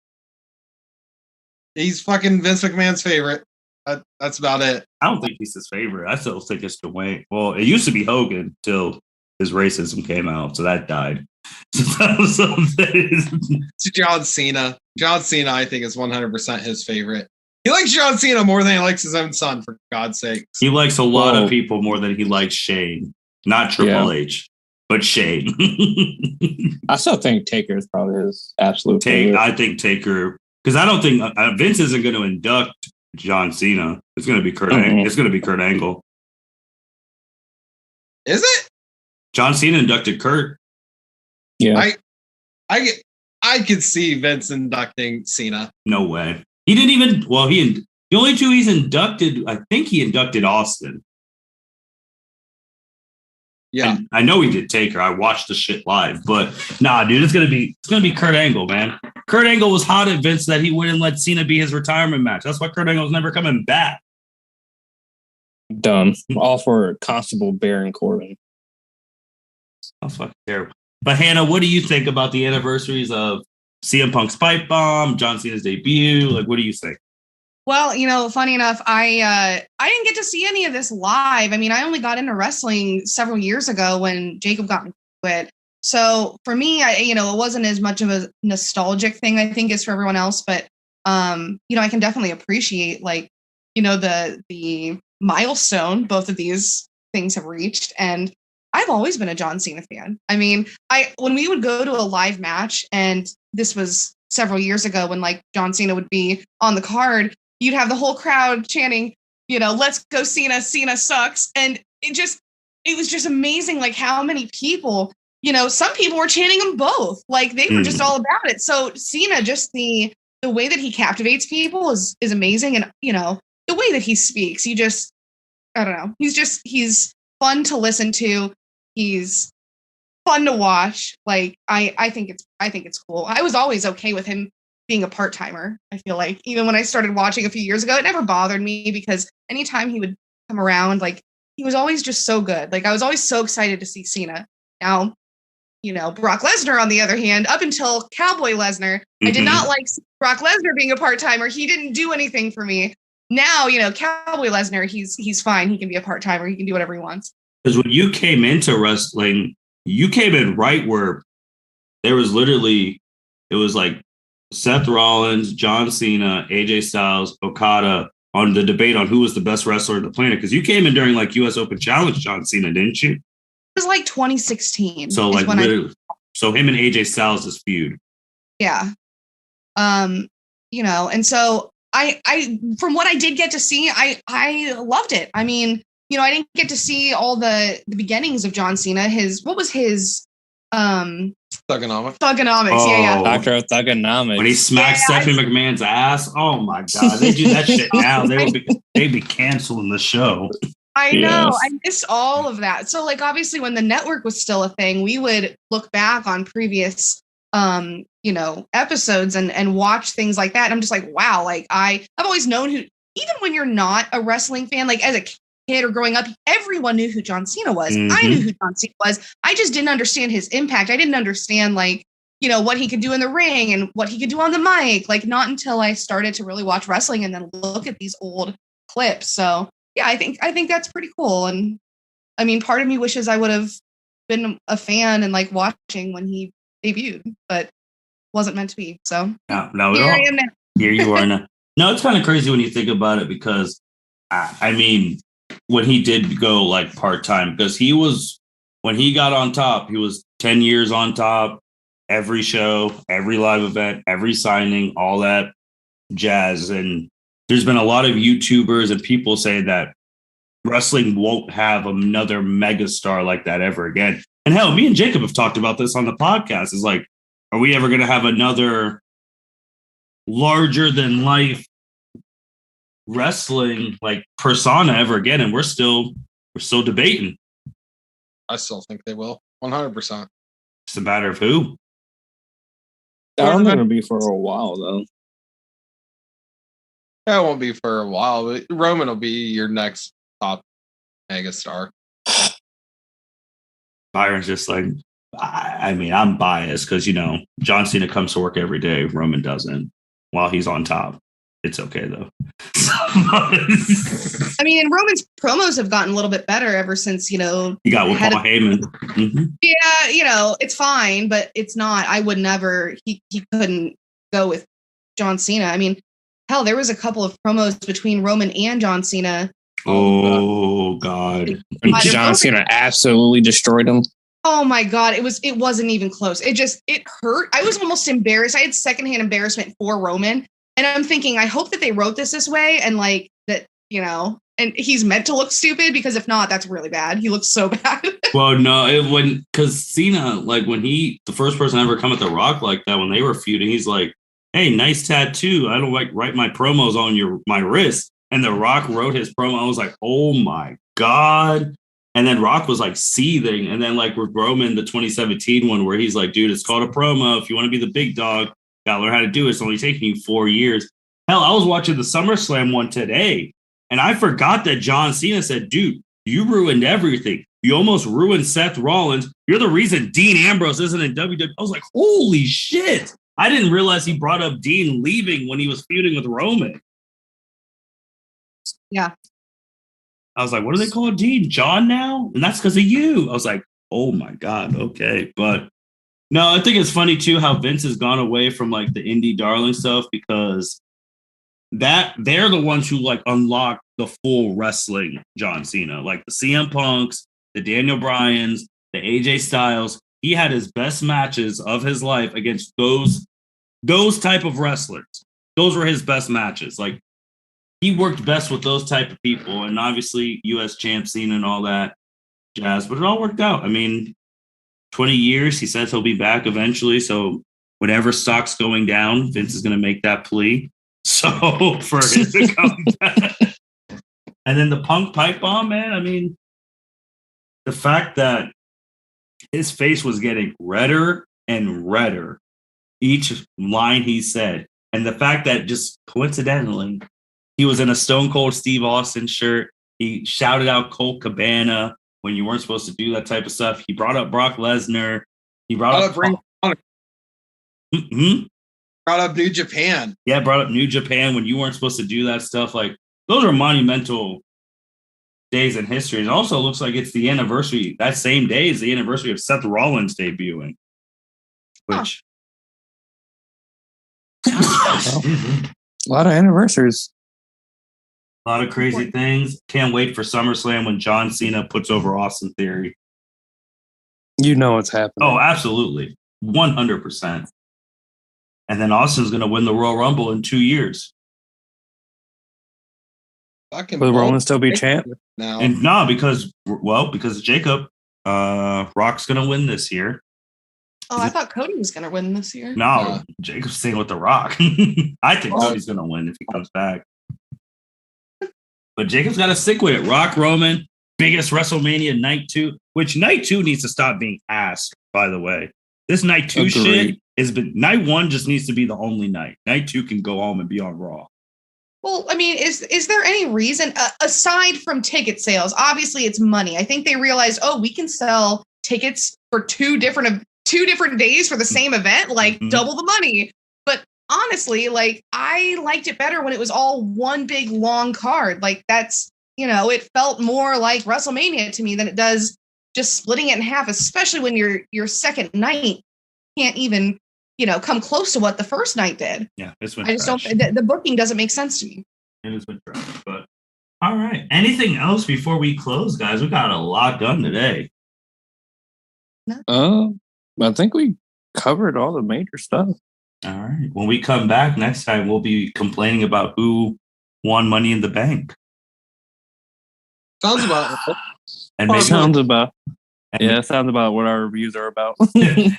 He's fucking Vince McMahon's favorite. That's about it. I don't think he's his favorite. I still think it's Dwayne. Well, it used to be Hogan till his racism came out, so that died. To John Cena. John Cena, I think, is 100% his favorite. He likes John Cena more than he likes his own son, for God's sake. He likes a lot of people more than he likes Shane. Not Triple H, but Shane. I still think Taker is probably his absolute favorite. I think Taker, because I don't think Vince isn't going to induct John Cena. It's going to be Kurt. It's going to be Kurt Angle. Is it? John Cena inducted Kurt. Yeah, I could see Vince inducting Cena. No way. He didn't even. Well, the only two he's inducted. I think he inducted Austin. Yeah, and I know he did Taker. I watched the shit live, but nah, dude, it's gonna be Kurt Angle, man. Kurt Angle was hot at Vince that he wouldn't let Cena be his retirement match. That's why Kurt Angle's never coming back. Dumb. All for Constable Baron Corbin. Oh, fuck terrible. But Hannah, what do you think about the anniversaries of CM Punk's Pipe Bomb, John Cena's debut? Like, what do you think? Well, funny enough, I didn't get to see any of this live. I mean, I only got into wrestling several years ago when Jacob got into it. So for me, it wasn't as much of a nostalgic thing, I think, as for everyone else. But, I can definitely appreciate, the milestone both of these things have reached. And I've always been a John Cena fan. I mean, when we would go to a live match, and this was several years ago when, John Cena would be on the card, you'd have the whole crowd chanting, let's go Cena, Cena sucks. And it was just amazing, how many people, some people were chanting them both. They were just all about it. So Cena, just the way that he captivates people is amazing. And, the way that he speaks, I don't know. He's fun to listen to. He's fun to watch. I think it's cool. I was always okay with him being a part-timer. I feel like even when I started watching a few years ago, it never bothered me because anytime he would come around, he was always just so good. I was always so excited to see Cena. Now, Brock Lesnar, on the other hand, up until Cowboy Lesnar, I did not like Brock Lesnar being a part-timer. He didn't do anything for me. now, Cowboy Lesnar, he's fine. He can be a part-timer. He can do whatever he wants. Because when you came into wrestling, you came in right where there was literally, it was like Seth Rollins, John Cena, AJ Styles, Okada on the debate on who was the best wrestler on the planet. Because you came in during like US Open Challenge, John Cena, didn't you? It was like 2016. So like literally, so him and AJ Styles is feud. Yeah. And so I from what I did get to see, I loved it. I mean, I didn't get to see all the beginnings of John Cena. What was his Thugonomics. Yeah. Doctor of Thugonomics. When he smacked Stephanie McMahon's ass. Oh my God. They do that shit now. They'd be canceling the show. I know. I missed all of that. So like obviously when the network was still a thing, we would look back on previous episodes and watch things like that. And I'm just like, wow, like I've always known who, even when you're not a wrestling fan, like as a kid or growing up, everyone knew who John Cena was. Mm-hmm. I knew who John Cena was. I just didn't understand his impact. I didn't understand like, what he could do in the ring and what he could do on the mic. Like not until I started to really watch wrestling and then look at these old clips. So yeah, I think that's pretty cool. And I mean, part of me wishes I would have been a fan and like watching when he debuted, but wasn't meant to be. So no, here I am now. Here you are now. No, it's kind of crazy when you think about it because I mean, when he did go like part-time, because when he got on top, he was 10 years on top, every show, every live event, every signing, all that jazz. And there's been a lot of YouTubers and people say that wrestling won't have another megastar like that ever again. And hell, me and Jacob have talked about this on the podcast. It's like, are we ever going to have another larger than life wrestling like persona ever again? And we're still debating. I still think they will. 100%. It's a matter of who. I don't think it'll be for a while though. Yeah, it won't be for a while, but Roman will be your next top megastar. Byron's just like, I mean, I'm biased because, John Cena comes to work every day. Roman doesn't while he's on top. It's okay, though. I mean, and Roman's promos have gotten a little bit better ever since, he got with Paul Heyman. Mm-hmm. Yeah, it's fine, but it's not. I would never, he couldn't go with John Cena. I mean, hell, there was a couple of promos between Roman and John Cena. Oh, God. And John Cena absolutely destroyed him. Oh my God. It wasn't even close. It hurt. I was almost embarrassed. I had secondhand embarrassment for Roman. And I'm thinking, I hope that they wrote this way and like that, and he's meant to look stupid because if not, that's really bad. He looks so bad. Well, no, because Cena, like when the first person ever come at The Rock like that, when they were feuding, he's like, hey, nice tattoo. I don't like write my promos on my wrist. And The Rock wrote his promo. I was like, oh my God. And then Rock was like seething. And then like with Roman, the 2017 one where he's like, dude, it's called a promo. If you want to be the big dog, gotta learn how to do it. It's only taking you 4 years. Hell, I was watching the SummerSlam one today. And I forgot that John Cena said, dude, you ruined everything. You almost ruined Seth Rollins. You're the reason Dean Ambrose isn't in WWE. I was like, holy shit. I didn't realize he brought up Dean leaving when he was feuding with Roman. Yeah. I was like, what do they call Dean? John now? And that's because of you. I was like, oh my God. Okay. But no, I think it's funny too how Vince has gone away from like the indie darling stuff because that they're the ones who like unlock the full wrestling John Cena, like the CM Punks, the Daniel Bryans, the AJ Styles. He had his best matches of his life against those type of wrestlers. Those were his best matches. Like he worked best with those type of people, and obviously US champ Cena and all that jazz, but it all worked out. I mean, 20 years, he says he'll be back eventually. So whenever stock's going down, Vince is going to make that plea. So for him to come back. And then the Punk pipe bomb, man. I mean, the fact that his face was getting redder and redder each line he said. And the fact that just coincidentally, he was in a Stone Cold Steve Austin shirt. He shouted out Colt Cabana when you weren't supposed to do that type of stuff. He brought up Brock Lesnar. He brought up Brought up New Japan. Yeah, brought up New Japan when you weren't supposed to do that stuff. Like those are monumental days in history. It also looks like it's the anniversary. That same day is the anniversary of Seth Rollins debuting. Which a lot of anniversaries. a lot of crazy things. Can't wait for SummerSlam when John Cena puts over Austin Theory. You know what's happening. Oh, absolutely. 100%. And then Austin's going to win the Royal Rumble in 2 years. Will Roman still be champ? now? And no, because Jacob, Rock's going to win this year. Oh, I thought Cody was going to win this year. No, Jacob's staying with The Rock. I think Cody's going to win if he comes back. But Jacob's got to stick with it. Rock, Roman, biggest WrestleMania night 2, which night 2 needs to stop being asked, by the way. This night 2 shit has been, night 1 just needs to be the only night. Night 2 can go home and be on Raw. Well, I mean, is there any reason aside from ticket sales? Obviously, it's money. I think they realized, we can sell tickets for two different days for the same event, like double the money. But honestly, like I liked it better when it was all one big long card. Like that's, it felt more like WrestleMania to me than it does just splitting it in half, especially when your second night can't even come close to what the first night did. Yeah, it's been I just trash. don't. The booking doesn't make sense to me. It has been trash, but all right. Anything else before we close, guys? We got a lot done today. I think we covered all the major stuff. All right. When we come back next time, we'll be complaining about who won Money in the Bank. Sounds about it. And maybe Sounds about what our reviews are about.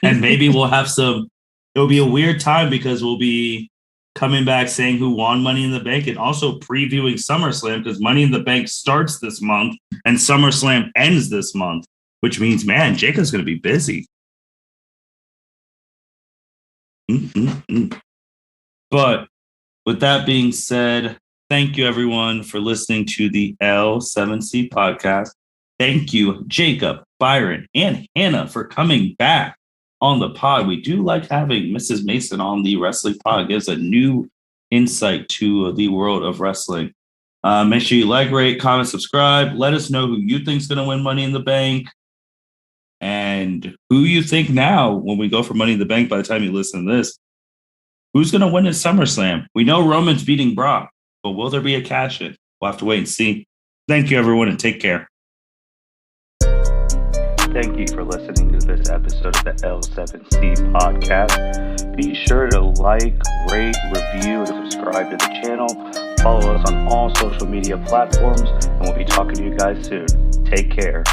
and maybe we'll have it'll be a weird time because we'll be coming back saying who won Money in the Bank and also previewing SummerSlam because Money in the Bank starts this month and SummerSlam ends this month, which means, man, Jacob's going to be busy. But with that being said, thank you everyone for listening to the L7C podcast. Thank you, Jacob, Byron, and Hannah for coming back on the pod. We do like having Mrs. Mason on the wrestling pod. It gives a new insight to the world of wrestling. Make sure you like, rate, comment, subscribe. Let us know who you think is going to win Money in the Bank. And who you think now, when we go for Money in the Bank, by the time you listen to this, who's going to win at SummerSlam? We know Roman's beating Brock, but will there be a cash-in? We'll have to wait and see. Thank you, everyone, and take care. Thank you for listening to this episode of the L7C podcast. Be sure to like, rate, review, and subscribe to the channel. Follow us on all social media platforms, and we'll be talking to you guys soon. Take care.